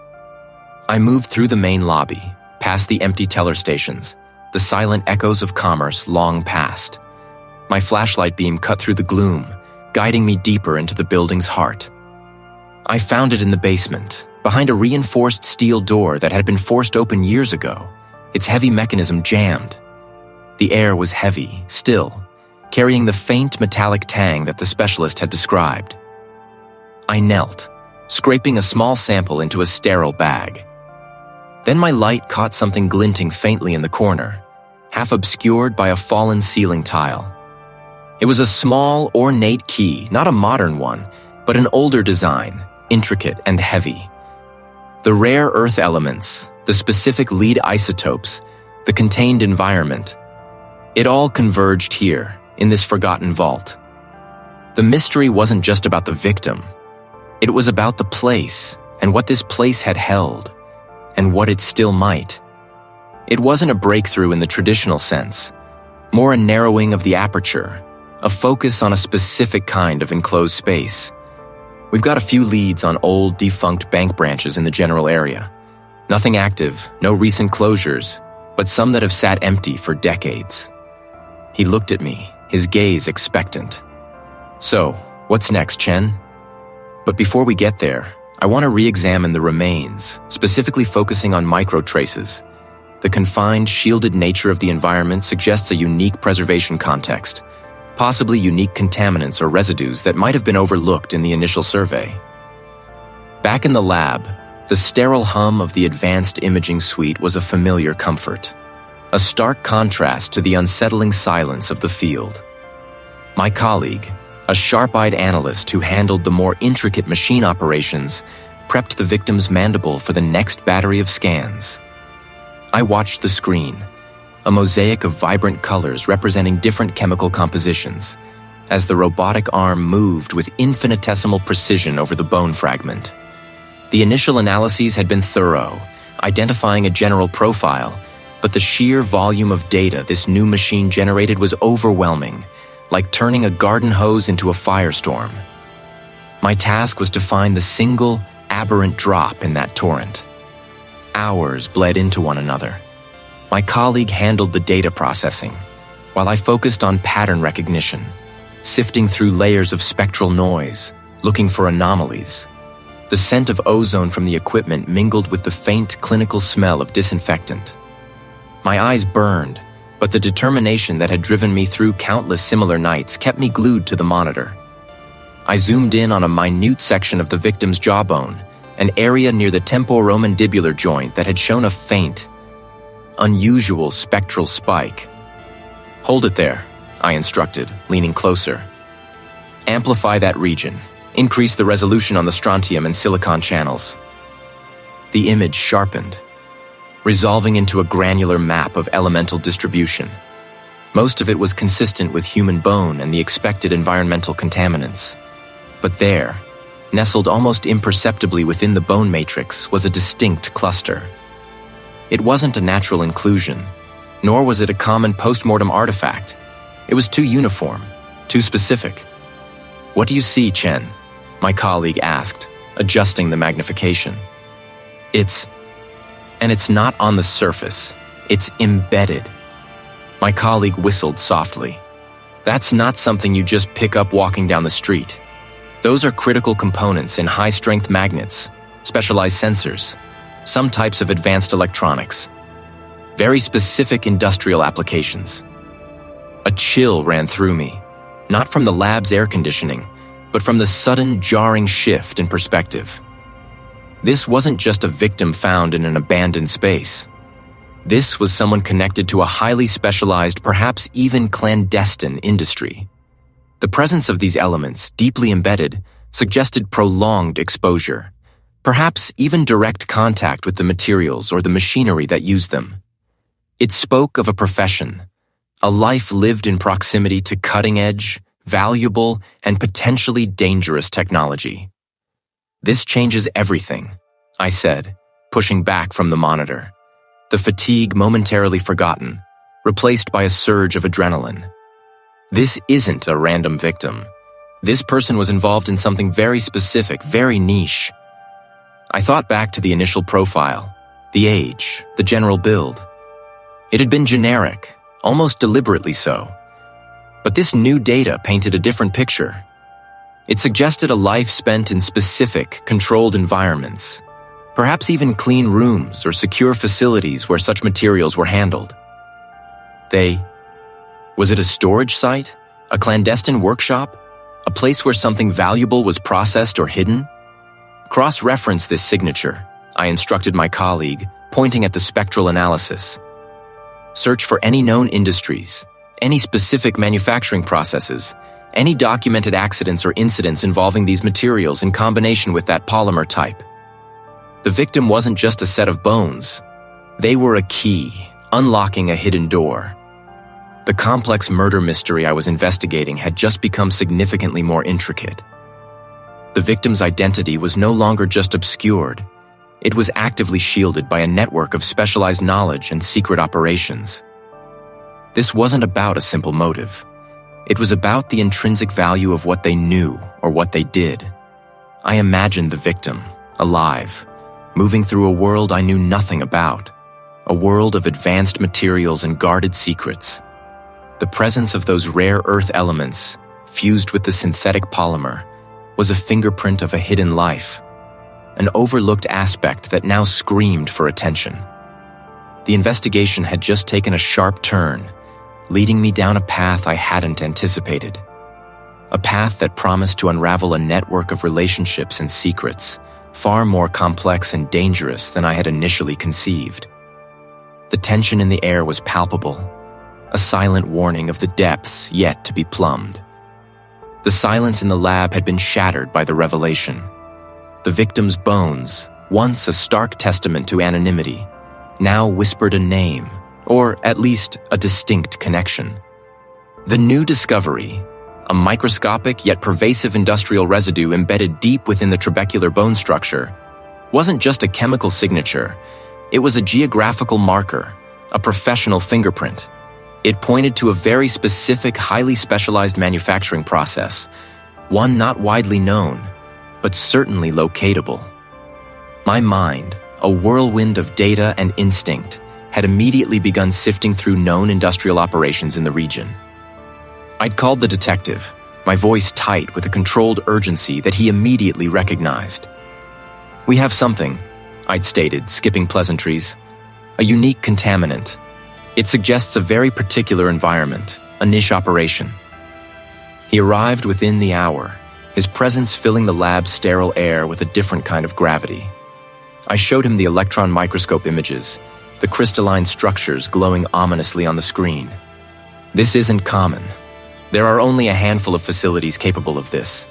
I moved through the main lobby, past the empty teller stations, the silent echoes of commerce long past. My flashlight beam cut through the gloom, guiding me deeper into the building's heart. I found it in the basement, behind a reinforced steel door that had been forced open years ago, its heavy mechanism jammed. The air was heavy, still, carrying the faint metallic tang that the specialist had described. I knelt, scraping a small sample into a sterile bag. Then my light caught something glinting faintly in the corner, half obscured by a fallen ceiling tile. It was a small, ornate key, not a modern one, but an older design, intricate and heavy. The rare earth elements, the specific lead isotopes, the contained environment, it all converged here, in this forgotten vault. The mystery wasn't just about the victim. It was about the place, and what this place had held, and what it still might. It wasn't a breakthrough in the traditional sense, more a narrowing of the aperture, a focus on a specific kind of enclosed space. We've got a few leads on old, defunct bank branches in the general area. Nothing active, no recent closures, but some that have sat empty for decades. He looked at me, his gaze expectant. So, what's next, Chen? But before we get there, I want to re-examine the remains, specifically focusing on microtraces. The confined, shielded nature of the environment suggests a unique preservation context, possibly unique contaminants or residues that might have been overlooked in the initial survey. Back in the lab, the sterile hum of the advanced imaging suite was a familiar comfort, a stark contrast to the unsettling silence of the field. My colleague, a sharp-eyed analyst who handled the more intricate machine operations, prepped the victim's mandible for the next battery of scans. I watched the screen, a mosaic of vibrant colors representing different chemical compositions, as the robotic arm moved with infinitesimal precision over the bone fragment. The initial analyses had been thorough, identifying a general profile, but the sheer volume of data this new machine generated was overwhelming, like turning a garden hose into a firestorm. My task was to find the single, aberrant drop in that torrent. Hours bled into one another. My colleague handled the data processing, while I focused on pattern recognition, sifting through layers of spectral noise, looking for anomalies. The scent of ozone from the equipment mingled with the faint clinical smell of disinfectant. My eyes burned, but the determination that had driven me through countless similar nights kept me glued to the monitor. I zoomed in on a minute section of the victim's jawbone, an area near the temporomandibular joint that had shown a faint, unusual spectral spike. "Hold it there," I instructed, leaning closer. "Amplify that region. Increase the resolution on the strontium and silicon channels." The image sharpened, resolving into a granular map of elemental distribution. Most of it was consistent with human bone and the expected environmental contaminants. But there, nestled almost imperceptibly within the bone matrix, was a distinct cluster. It wasn't a natural inclusion, nor was it a common post-mortem artifact. It was too uniform, too specific. "What do you see, Chen?" my colleague asked, adjusting the magnification. It's not on the surface, it's embedded." My colleague whistled softly. "That's not something you just pick up walking down the street. Those are critical components in high-strength magnets, specialized sensors, some types of advanced electronics, very specific industrial applications." A chill ran through me, not from the lab's air conditioning, but from the sudden, jarring shift in perspective. This wasn't just a victim found in an abandoned space. This was someone connected to a highly specialized, perhaps even clandestine industry. The presence of these elements, deeply embedded, suggested prolonged exposure, perhaps even direct contact with the materials or the machinery that used them. It spoke of a profession, a life lived in proximity to cutting-edge, valuable, and potentially dangerous technology. "This changes everything," I said, pushing back from the monitor, the fatigue momentarily forgotten, replaced by a surge of adrenaline. "This isn't a random victim. This person was involved in something very specific, very niche." I thought back to the initial profile, the age, the general build. It had been generic, almost deliberately so. But this new data painted a different picture. It suggested a life spent in specific, controlled environments, perhaps even clean rooms or secure facilities where such materials were handled. Was it a storage site? A clandestine workshop? A place where something valuable was processed or hidden? "Cross-reference this signature," I instructed my colleague, pointing at the spectral analysis. "Search for any known industries, any specific manufacturing processes, any documented accidents or incidents involving these materials in combination with that polymer type." The victim wasn't just a set of bones. They were a key, unlocking a hidden door. The complex murder mystery I was investigating had just become significantly more intricate. The victim's identity was no longer just obscured. It was actively shielded by a network of specialized knowledge and secret operations. This wasn't about a simple motive. It was about the intrinsic value of what they knew or what they did. I imagined the victim, alive, moving through a world I knew nothing about, a world of advanced materials and guarded secrets. The presence of those rare earth elements, fused with the synthetic polymer, was a fingerprint of a hidden life, an overlooked aspect that now screamed for attention. The investigation had just taken a sharp turn, leading me down a path I hadn't anticipated. A path that promised to unravel a network of relationships and secrets, far more complex and dangerous than I had initially conceived. The tension in the air was palpable, a silent warning of the depths yet to be plumbed. The silence in the lab had been shattered by the revelation. The victim's bones, once a stark testament to anonymity, now whispered a name, or at least a distinct connection. The new discovery, a microscopic yet pervasive industrial residue embedded deep within the trabecular bone structure, wasn't just a chemical signature. It was a geographical marker, a professional fingerprint. It pointed to a very specific, highly specialized manufacturing process, one not widely known, but certainly locatable. My mind, a whirlwind of data and instinct, had immediately begun sifting through known industrial operations in the region. I'd called the detective, my voice tight with a controlled urgency that he immediately recognized. "We have something," I'd stated, skipping pleasantries. "A unique contaminant. It suggests a very particular environment, a niche operation." He arrived within the hour, his presence filling the lab's sterile air with a different kind of gravity. I showed him the electron microscope images, the crystalline structures glowing ominously on the screen. "This isn't common. There are only a handful of facilities capable of this.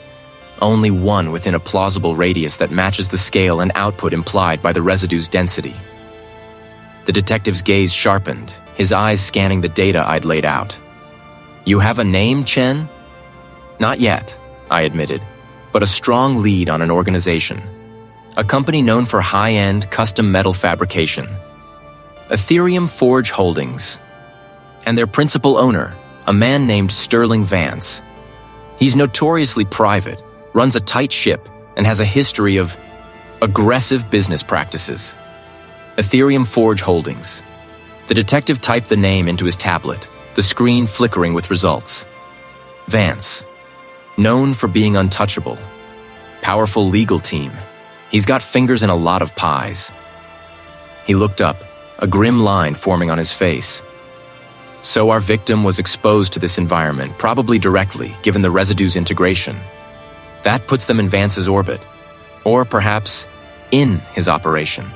Only one within a plausible radius that matches the scale and output implied by the residue's density." The detective's gaze sharpened, his eyes scanning the data I'd laid out. "You have a name, Chen?" "Not yet," I admitted, "but a strong lead on an organization. A company known for high-end, custom metal fabrication. Ethereum Forge Holdings. And their principal owner, a man named Sterling Vance. He's notoriously private, runs a tight ship, and has a history of aggressive business practices. Ethereum Forge Holdings." The detective typed the name into his tablet, the screen flickering with results. "Vance. Known for being untouchable. Powerful legal team. He's got fingers in a lot of pies." He looked up, a grim line forming on his face. "So our victim was exposed to this environment, probably directly, given the residue's integration. That puts them in Vance's orbit, or perhaps in his operation.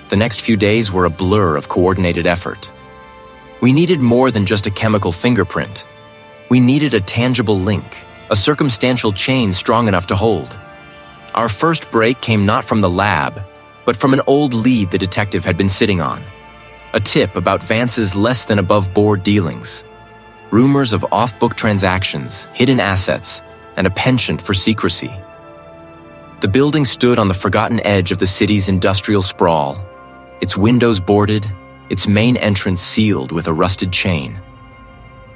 The next few days were a blur of coordinated effort. We needed more than just a chemical fingerprint. We needed a tangible link, a circumstantial chain strong enough to hold. Our first break came not from the lab, but from an old lead the detective had been sitting on. A tip about Vance's less-than-above-board dealings. Rumors of off-book transactions, hidden assets, and a penchant for secrecy. The building stood on the forgotten edge of the city's industrial sprawl, its windows boarded, its main entrance sealed with a rusted chain.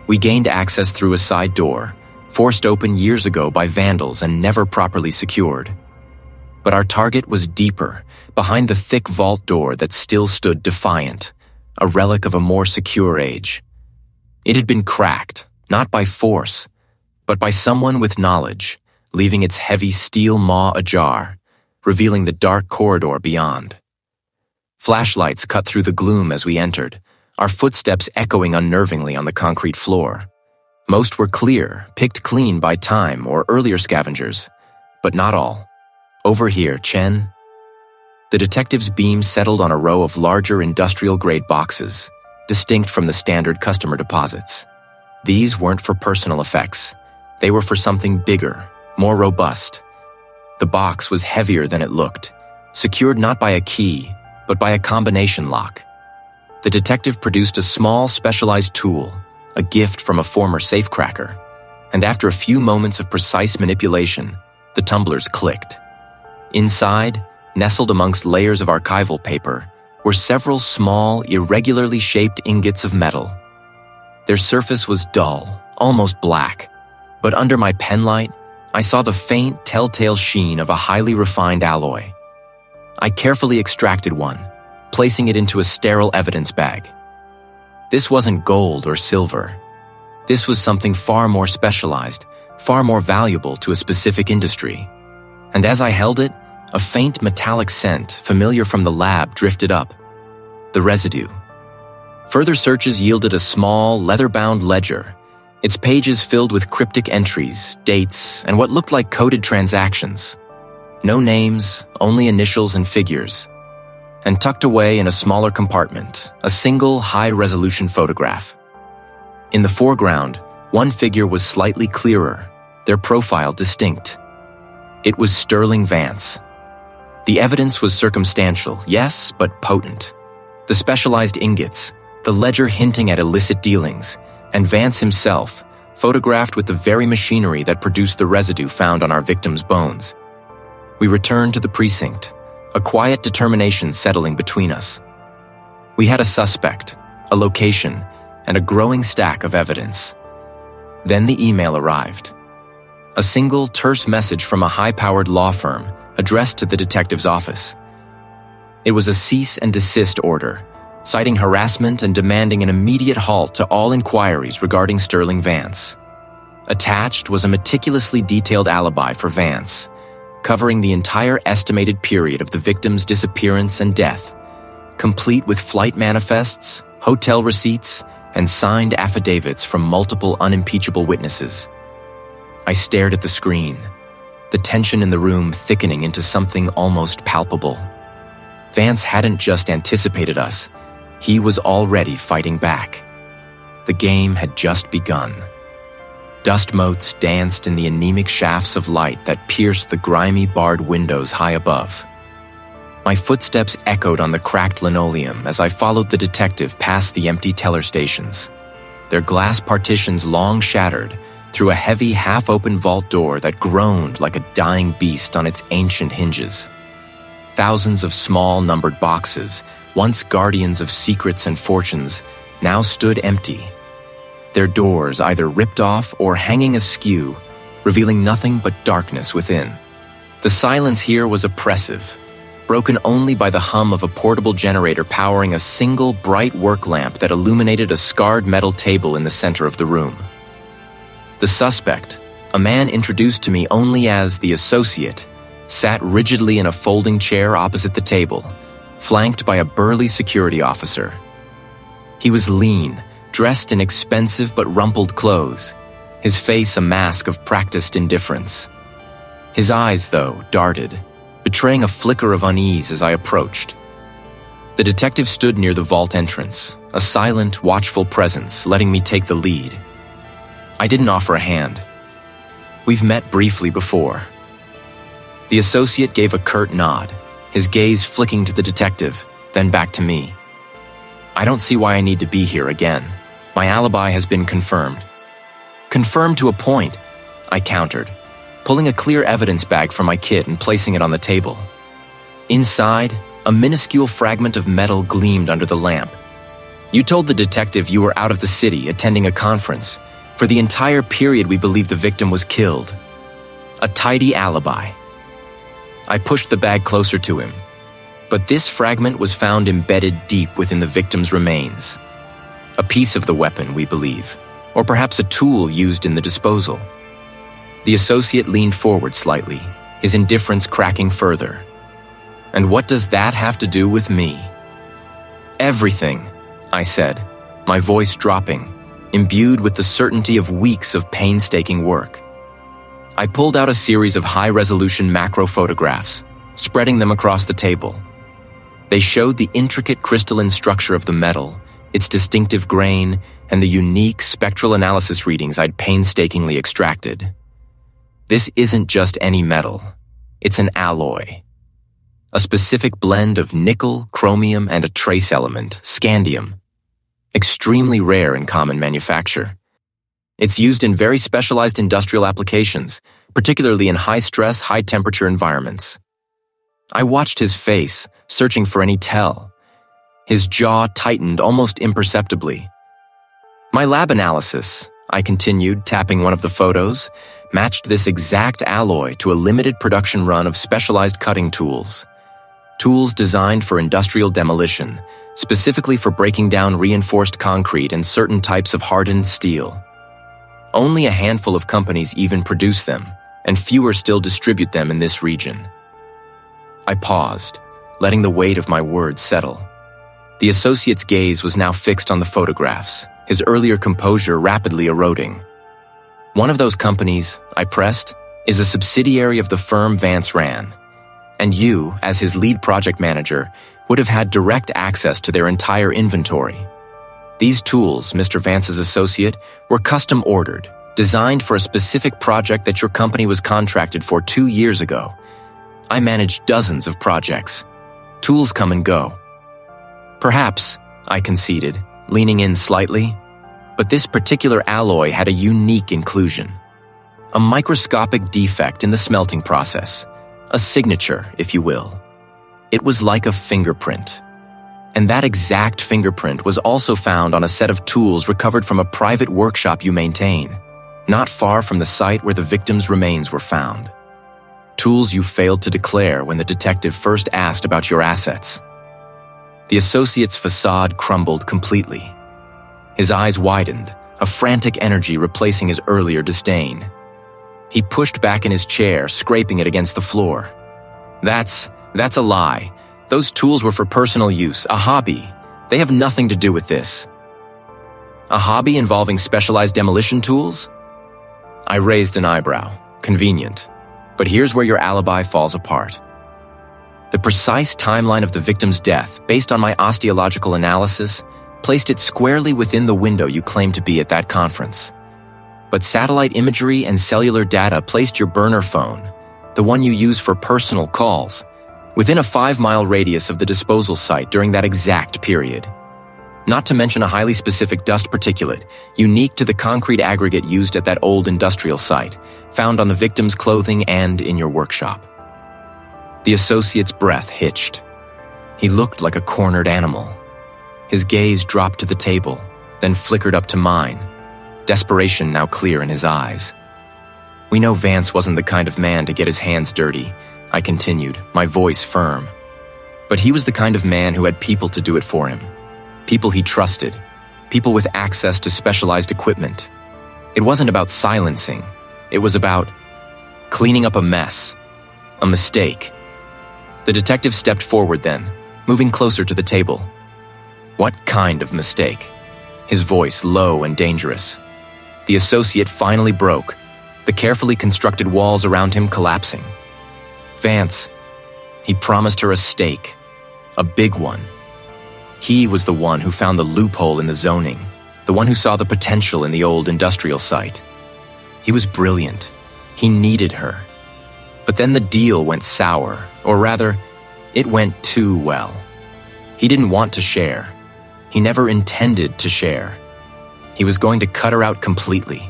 We gained access through a side door, forced open years ago by vandals and never properly secured. But our target was deeper, behind the thick vault door that still stood defiant, a relic of a more secure age. It had been cracked, not by force, but by someone with knowledge, leaving its heavy steel maw ajar, revealing the dark corridor beyond. Flashlights cut through the gloom as we entered, our footsteps echoing unnervingly on the concrete floor. Most were clear, picked clean by time or earlier scavengers, but not all. Over here, Chen. The detective's beam settled on a row of larger industrial-grade boxes, distinct from the standard customer deposits. These weren't for personal effects. They were for something bigger, more robust. The box was heavier than it looked, secured not by a key, but by a combination lock. The detective produced a small, specialized tool, a gift from a former safecracker, and after a few moments of precise manipulation, the tumblers clicked. Inside, nestled amongst layers of archival paper, were several small, irregularly shaped ingots of metal. Their surface was dull, almost black, but under my penlight, I saw the faint, telltale sheen of a highly refined alloy. I carefully extracted one, placing it into a sterile evidence bag. This wasn't gold or silver. This was something far more specialized, far more valuable to a specific industry. And as I held it, a faint metallic scent, familiar from the lab, drifted up. The residue. Further searches yielded a small, leather-bound ledger, its pages filled with cryptic entries, dates, and what looked like coded transactions. No names, only initials and figures. And tucked away in a smaller compartment, a single high-resolution photograph. In the foreground, one figure was slightly clearer, their profile distinct. It was Sterling Vance. The evidence was circumstantial, yes, but potent. The specialized ingots, the ledger hinting at illicit dealings, and Vance himself, photographed with the very machinery that produced the residue found on our victim's bones. We returned to the precinct, a quiet determination settling between us. We had a suspect, a location, and a growing stack of evidence. Then the email arrived. A single, terse message from a high-powered law firm addressed to the detective's office. It was a cease and desist order, citing harassment and demanding an immediate halt to all inquiries regarding Sterling Vance. Attached was a meticulously detailed alibi for Vance, covering the entire estimated period of the victim's disappearance and death, complete with flight manifests, hotel receipts, and signed affidavits from multiple unimpeachable witnesses. I stared at the screen, the tension in the room thickening into something almost palpable. Vance hadn't just anticipated us, he was already fighting back. The game had just begun. Dust motes danced in the anemic shafts of light that pierced the grimy barred windows high above. My footsteps echoed on the cracked linoleum as I followed the detective past the empty teller stations, their glass partitions long shattered, through a heavy, half-open vault door that groaned like a dying beast on its ancient hinges. Thousands of small, numbered boxes, once guardians of secrets and fortunes, now stood empty, their doors either ripped off or hanging askew, revealing nothing but darkness within. The silence here was oppressive, broken only by the hum of a portable generator powering a single bright work lamp that illuminated a scarred metal table in the center of the room. The suspect, a man introduced to me only as the associate, sat rigidly in a folding chair opposite the table, flanked by a burly security officer. He was lean, dressed in expensive but rumpled clothes, his face a mask of practiced indifference. His eyes, though, darted, betraying a flicker of unease as I approached. The detective stood near the vault entrance, a silent, watchful presence letting me take the lead. I didn't offer a hand. We've met briefly before. The associate gave a curt nod, his gaze flicking to the detective, then back to me. I don't see why I need to be here again. My alibi has been confirmed. Confirmed to a point, I countered, pulling a clear evidence bag from my kit and placing it on the table. Inside, a minuscule fragment of metal gleamed under the lamp. You told the detective you were out of the city attending a conference. For the entire period we believe the victim was killed. A tidy alibi. I pushed the bag closer to him. But this fragment was found embedded deep within the victim's remains. A piece of the weapon, we believe, or perhaps a tool used in the disposal. The associate leaned forward slightly, his indifference cracking further. And what does that have to do with me? Everything, I said, my voice dropping, imbued with the certainty of weeks of painstaking work. I pulled out a series of high-resolution macro photographs, spreading them across the table. They showed the intricate crystalline structure of the metal, its distinctive grain, and the unique spectral analysis readings I'd painstakingly extracted. This isn't just any metal. It's an alloy. A specific blend of nickel, chromium, and a trace element, scandium. Extremely rare in common manufacture. It's used in very specialized industrial applications, particularly in high-stress, high-temperature environments. I watched his face, searching for any tell. His jaw tightened almost imperceptibly. My lab analysis, I continued, tapping one of the photos, matched this exact alloy to a limited production run of specialized cutting tools. Tools designed for industrial demolition, specifically for breaking down reinforced concrete and certain types of hardened steel. Only a handful of companies even produce them, and fewer still distribute them in this region. I paused, letting the weight of my words settle. The associate's gaze was now fixed on the photographs, his earlier composure rapidly eroding. One of those companies, I pressed, is a subsidiary of the firm Vance ran. And you, as his lead project manager, would have had direct access to their entire inventory. These tools, Mr. Vance's associate, were custom ordered, designed for a specific project that your company was contracted for 2 years ago. I managed dozens of projects. Tools come and go. Perhaps, I conceded, leaning in slightly, but this particular alloy had a unique inclusion. A microscopic defect in the smelting process. A signature, if you will. It was like a fingerprint. And that exact fingerprint was also found on a set of tools recovered from a private workshop you maintain, not far from the site where the victim's remains were found. Tools you failed to declare when the detective first asked about your assets. The associate's facade crumbled completely. His eyes widened, a frantic energy replacing his earlier disdain. He pushed back in his chair, scraping it against the floor. That's a lie. Those tools were for personal use, a hobby. They have nothing to do with this. A hobby involving specialized demolition tools? I raised an eyebrow. Convenient. But here's where your alibi falls apart. The precise timeline of the victim's death, based on my osteological analysis, placed it squarely within the window you claimed to be at that conference. But satellite imagery and cellular data placed your burner phone, the one you use for personal calls, within a 5-mile radius of the disposal site during that exact period. Not to mention a highly specific dust particulate, unique to the concrete aggregate used at that old industrial site, found on the victim's clothing and in your workshop. The associate's breath hitched. He looked like a cornered animal. His gaze dropped to the table, then flickered up to mine, desperation now clear in his eyes. We know Vance wasn't the kind of man to get his hands dirty, I continued, my voice firm. But he was the kind of man who had people to do it for him. People he trusted. People with access to specialized equipment. It wasn't about silencing. It was about cleaning up a mess. A mistake. The detective stepped forward then, moving closer to the table. What kind of mistake? His voice low and dangerous. The associate finally broke, the carefully constructed walls around him collapsing. Vance, he promised her a stake, a big one. He was the one who found the loophole in the zoning, the one who saw the potential in the old industrial site. He was brilliant. He needed her. But then the deal went sour, or rather, it went too well. He didn't want to share. He never intended to share. He was going to cut her out completely.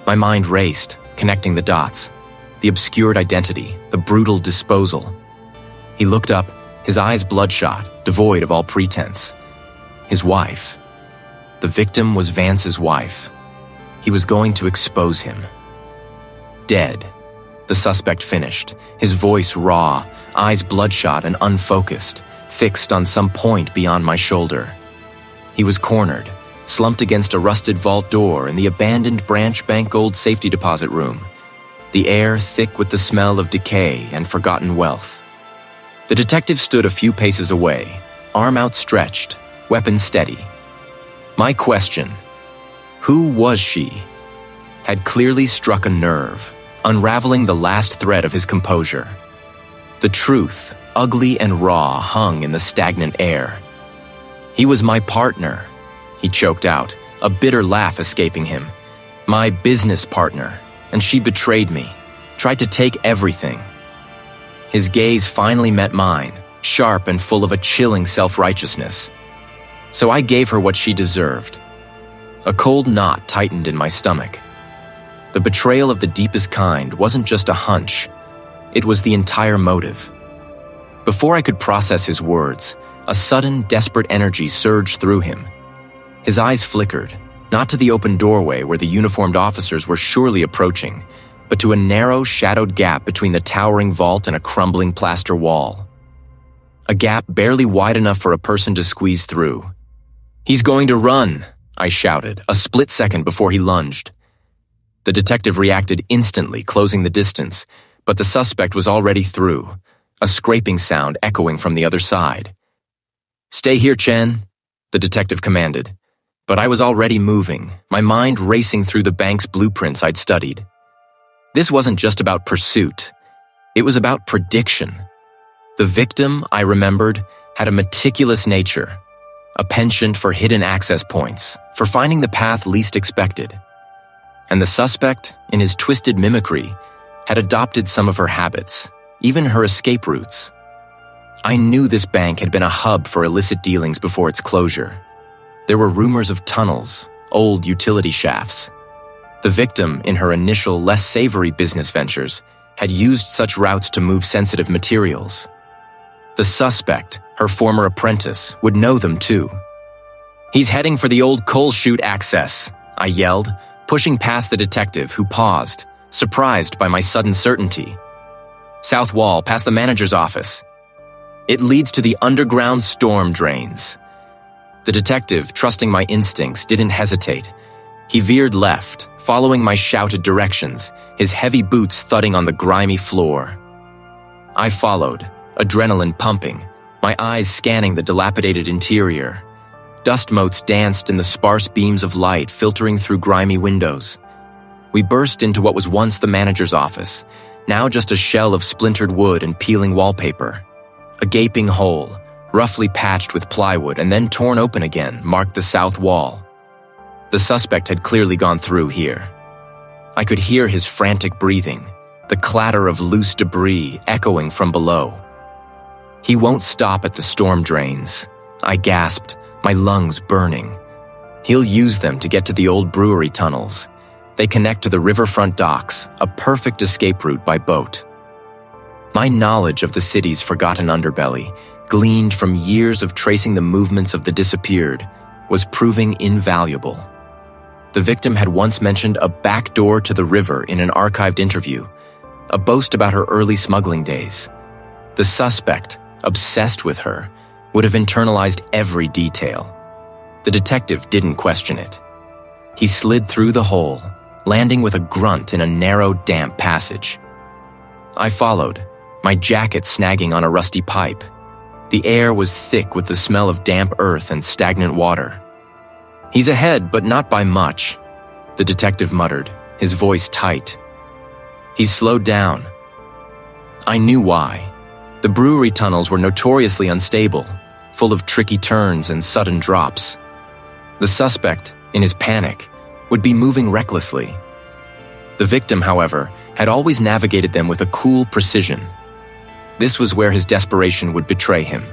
My mind raced, connecting the dots. The obscured identity, the brutal disposal. He looked up, his eyes bloodshot, devoid of all pretense. His wife. The victim was Vance's wife. He was going to expose him. Dead. The suspect finished, his voice raw, eyes bloodshot and unfocused, fixed on some point beyond my shoulder. He was cornered, slumped against a rusted vault door in the abandoned Branch Bank Gold safety deposit room, the air thick with the smell of decay and forgotten wealth. The detective stood a few paces away, arm outstretched, weapon steady. My question, who was she, had clearly struck a nerve, unraveling the last thread of his composure. The truth, ugly and raw, hung in the stagnant air. He was my partner, he choked out, a bitter laugh escaping him. My business partner, and she betrayed me, tried to take everything. His gaze finally met mine, sharp and full of a chilling self-righteousness. So I gave her what she deserved. A cold knot tightened in my stomach. The betrayal of the deepest kind wasn't just a hunch, it was the entire motive. Before I could process his words, a sudden, desperate energy surged through him. His eyes flickered, not to the open doorway where the uniformed officers were surely approaching, but to a narrow, shadowed gap between the towering vault and a crumbling plaster wall. A gap barely wide enough for a person to squeeze through. "He's going to run," I shouted, a split second before he lunged. The detective reacted instantly, closing the distance, but the suspect was already through, a scraping sound echoing from the other side. "Stay here, Chen," the detective commanded. But I was already moving, my mind racing through the bank's blueprints I'd studied. This wasn't just about pursuit. It was about prediction. The victim, I remembered, had a meticulous nature, a penchant for hidden access points, for finding the path least expected. And the suspect, in his twisted mimicry, had adopted some of her habits, even her escape routes. I knew this bank had been a hub for illicit dealings before its closure. There were rumors of tunnels, old utility shafts. The victim, in her initial, less savory business ventures, had used such routes to move sensitive materials. The suspect, her former apprentice, would know them too. "He's heading for the old coal chute access," I yelled, pushing past the detective, who paused, surprised by my sudden certainty. "South wall, past the manager's office. It leads to the underground storm drains." The detective, trusting my instincts, didn't hesitate. He veered left, following my shouted directions, his heavy boots thudding on the grimy floor. I followed, adrenaline pumping, my eyes scanning the dilapidated interior. Dust motes danced in the sparse beams of light filtering through grimy windows. We burst into what was once the manager's office, now just a shell of splintered wood and peeling wallpaper. A gaping hole, roughly patched with plywood and then torn open again, marked the south wall. The suspect had clearly gone through here. I could hear his frantic breathing, the clatter of loose debris echoing from below. "He won't stop at the storm drains," I gasped, my lungs burning. "He'll use them to get to the old brewery tunnels. They connect to the riverfront docks, a perfect escape route by boat." My knowledge of the city's forgotten underbelly, gleaned from years of tracing the movements of the disappeared, was proving invaluable. The victim had once mentioned a back door to the river in an archived interview, a boast about her early smuggling days. The suspect, obsessed with her, would have internalized every detail. The detective didn't question it. He slid through the hole, landing with a grunt in a narrow, damp passage. I followed, my jacket snagging on a rusty pipe. The air was thick with the smell of damp earth and stagnant water. "He's ahead, but not by much," the detective muttered, his voice tight. He slowed down. I knew why. The brewery tunnels were notoriously unstable, full of tricky turns and sudden drops. The suspect, in his panic, would be moving recklessly. The victim, however, had always navigated them with a cool precision. This was where his desperation would betray him.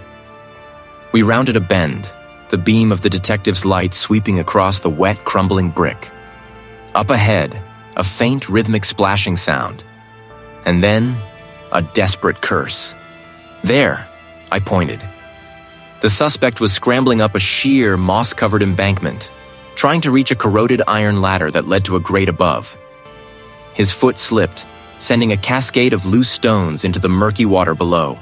We rounded a bend, the beam of the detective's light sweeping across the wet, crumbling brick. Up ahead, a faint, rhythmic splashing sound. And then, a desperate curse. There, I pointed. The suspect was scrambling up a sheer, moss-covered embankment, trying to reach a corroded iron ladder that led to a grate above. His foot slipped, sending a cascade of loose stones into the murky water below.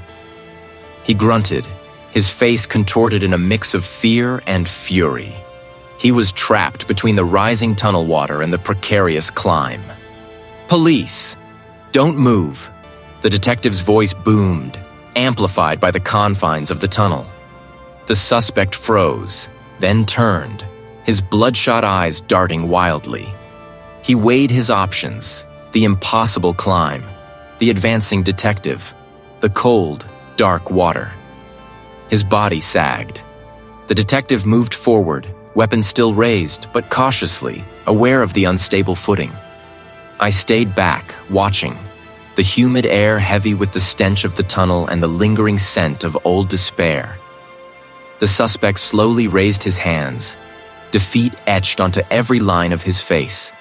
He grunted, his face contorted in a mix of fear and fury. He was trapped between the rising tunnel water and the precarious climb. "Police! Don't move!" The detective's voice boomed, amplified by the confines of the tunnel. The suspect froze, then turned, his bloodshot eyes darting wildly. He weighed his options: the impossible climb, the advancing detective, the cold, dark water. His body sagged. The detective moved forward, weapon still raised, but cautiously, aware of the unstable footing. I stayed back, watching, the humid air heavy with the stench of the tunnel and the lingering scent of old despair. The suspect slowly raised his hands, defeat etched onto every line of his face.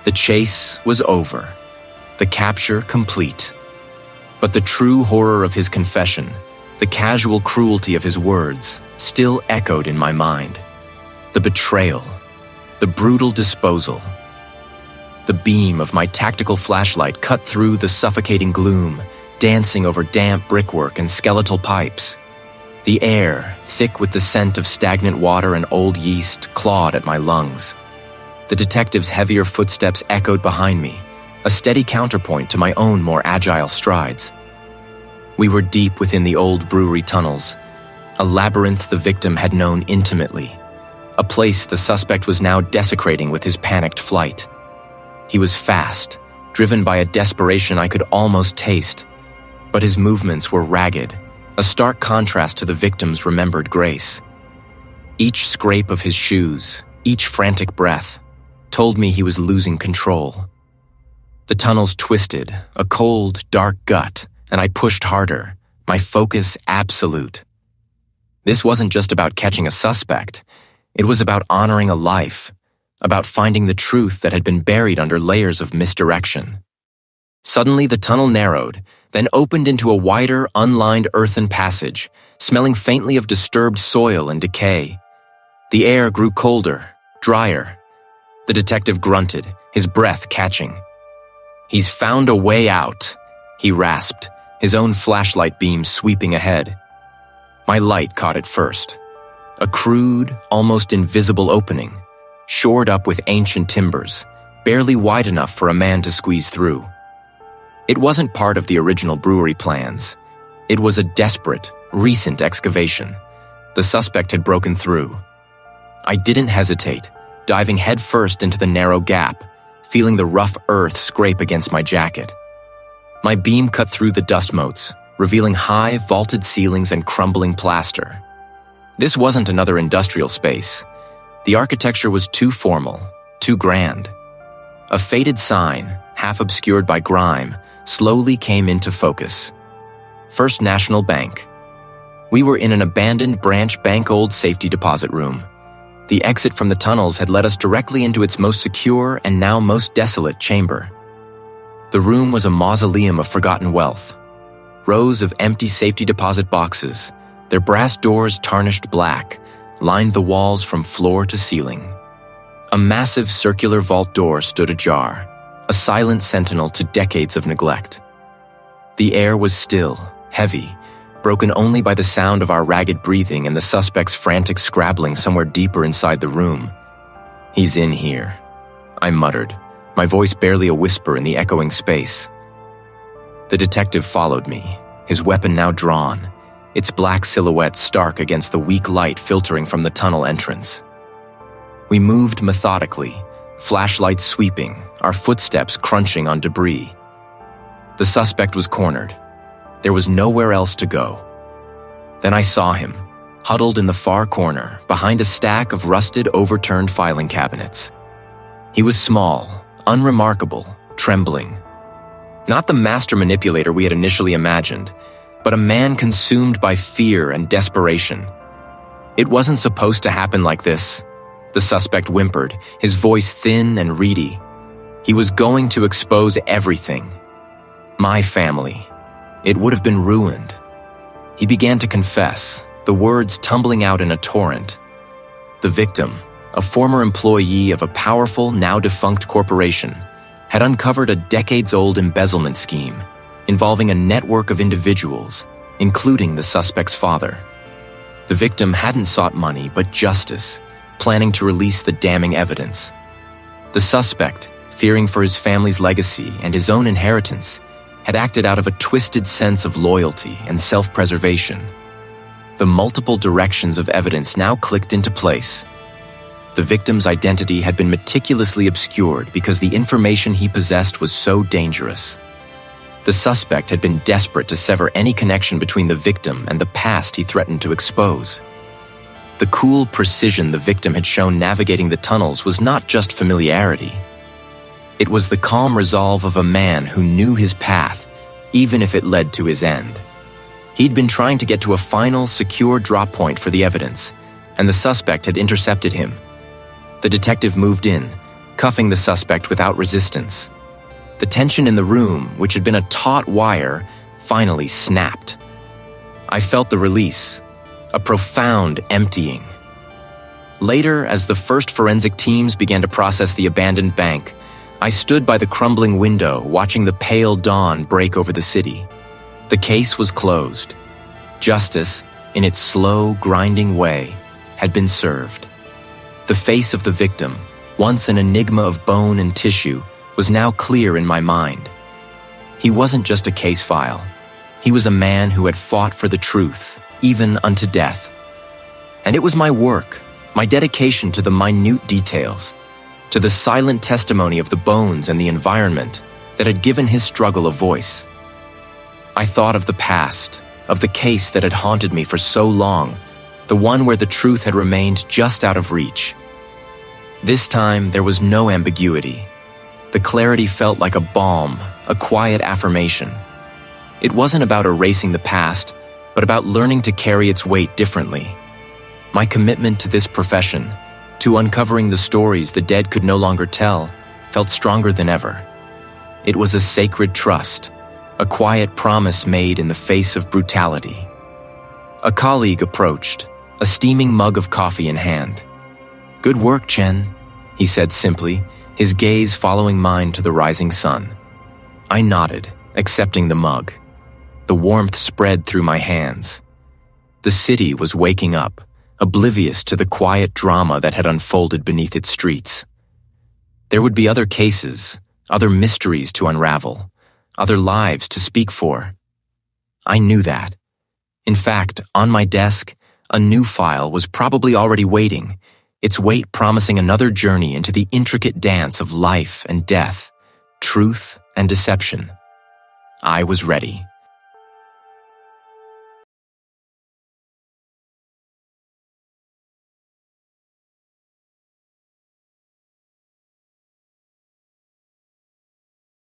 The chase was over, the capture complete. But the true horror of his confession, the casual cruelty of his words, still echoed in my mind. The betrayal, the brutal disposal. The beam of my tactical flashlight cut through the suffocating gloom, dancing over damp brickwork and skeletal pipes. The air, thick with the scent of stagnant water and old yeast, clawed at my lungs. The detective's heavier footsteps echoed behind me, a steady counterpoint to my own more agile strides. We were deep within the old brewery tunnels, a labyrinth the victim had known intimately, a place the suspect was now desecrating with his panicked flight. He was fast, driven by a desperation I could almost taste, but his movements were ragged, a stark contrast to the victim's remembered grace. Each scrape of his shoes, each frantic breath, told me he was losing control. The tunnels twisted, a cold, dark gut, and I pushed harder, my focus absolute. This wasn't just about catching a suspect. It was about honoring a life, about finding the truth that had been buried under layers of misdirection. Suddenly, the tunnel narrowed, then opened into a wider, unlined earthen passage, smelling faintly of disturbed soil and decay. The air grew colder, drier. The detective grunted, his breath catching. "He's found a way out," he rasped, his own flashlight beam sweeping ahead. My light caught it first. A crude, almost invisible opening, shored up with ancient timbers, barely wide enough for a man to squeeze through. It wasn't part of the original brewery plans. It was a desperate, recent excavation. The suspect had broken through. I didn't hesitate, diving headfirst into the narrow gap, feeling the rough earth scrape against my jacket. My beam cut through the dust motes, revealing high, vaulted ceilings and crumbling plaster. This wasn't another industrial space. The architecture was too formal, too grand. A faded sign, half obscured by grime, slowly came into focus. First National Bank. We were in an abandoned branch bank old safety deposit room. The exit from the tunnels had led us directly into its most secure and now most desolate chamber. The room was a mausoleum of forgotten wealth. Rows of empty safety deposit boxes, their brass doors tarnished black, lined the walls from floor to ceiling. A massive circular vault door stood ajar, a silent sentinel to decades of neglect. The air was still, heavy, broken only by the sound of our ragged breathing and the suspect's frantic scrabbling somewhere deeper inside the room. "He's in here," I muttered, my voice barely a whisper in the echoing space. The detective followed me, his weapon now drawn, its black silhouette stark against the weak light filtering from the tunnel entrance. We moved methodically, flashlights sweeping, our footsteps crunching on debris. The suspect was cornered. There was nowhere else to go. Then I saw him, huddled in the far corner, behind a stack of rusted, overturned filing cabinets. He was small, unremarkable, trembling, Not the master manipulator we had initially imagined, but a man consumed by fear and desperation. It wasn't supposed to happen like this. The suspect whimpered, his voice thin and reedy. He was going to expose everything. My family. It would have been ruined. He began to confess, the words tumbling out in a torrent. The victim, a former employee of a powerful, now-defunct corporation, had uncovered a decades-old embezzlement scheme involving a network of individuals, including the suspect's father. The victim hadn't sought money but justice, planning to release the damning evidence. The suspect, fearing for his family's legacy and his own inheritance, had acted out of a twisted sense of loyalty and self-preservation. The multiple directions of evidence now clicked into place. The victim's identity had been meticulously obscured because the information he possessed was so dangerous. The suspect had been desperate to sever any connection between the victim and the past he threatened to expose. The cool precision the victim had shown navigating the tunnels was not just familiarity. It was the calm resolve of a man who knew his path, even if it led to his end. He'd been trying to get to a final, secure drop point for the evidence, and the suspect had intercepted him. The detective moved in, cuffing the suspect without resistance. The tension in the room, which had been a taut wire, finally snapped. I felt the release, a profound emptying. Later, as the first forensic teams began to process the abandoned bank, I stood by the crumbling window, watching the pale dawn break over the city. The case was closed. Justice, in its slow, grinding way, had been served. The face of the victim, once an enigma of bone and tissue, was now clear in my mind. He wasn't just a case file. He was a man who had fought for the truth, even unto death. And it was my work, my dedication to the minute details, to the silent testimony of the bones and the environment that had given his struggle a voice. I thought of the past, of the case that had haunted me for so long, the one where the truth had remained just out of reach. This time, there was no ambiguity. The clarity felt like a balm, a quiet affirmation. It wasn't about erasing the past, but about learning to carry its weight differently. My commitment to this profession, to uncovering the stories the dead could no longer tell, felt stronger than ever. It was a sacred trust, a quiet promise made in the face of brutality. A colleague approached, a steaming mug of coffee in hand. "Good work, Chen," he said simply, his gaze following mine to the rising sun. I nodded, accepting the mug. The warmth spread through my hands. The city was waking up, oblivious to the quiet drama that had unfolded beneath its streets. There would be other cases, other mysteries to unravel, other lives to speak for. I knew that. In fact, on my desk, a new file was probably already waiting, its weight promising another journey into the intricate dance of life and death, truth and deception. I was ready.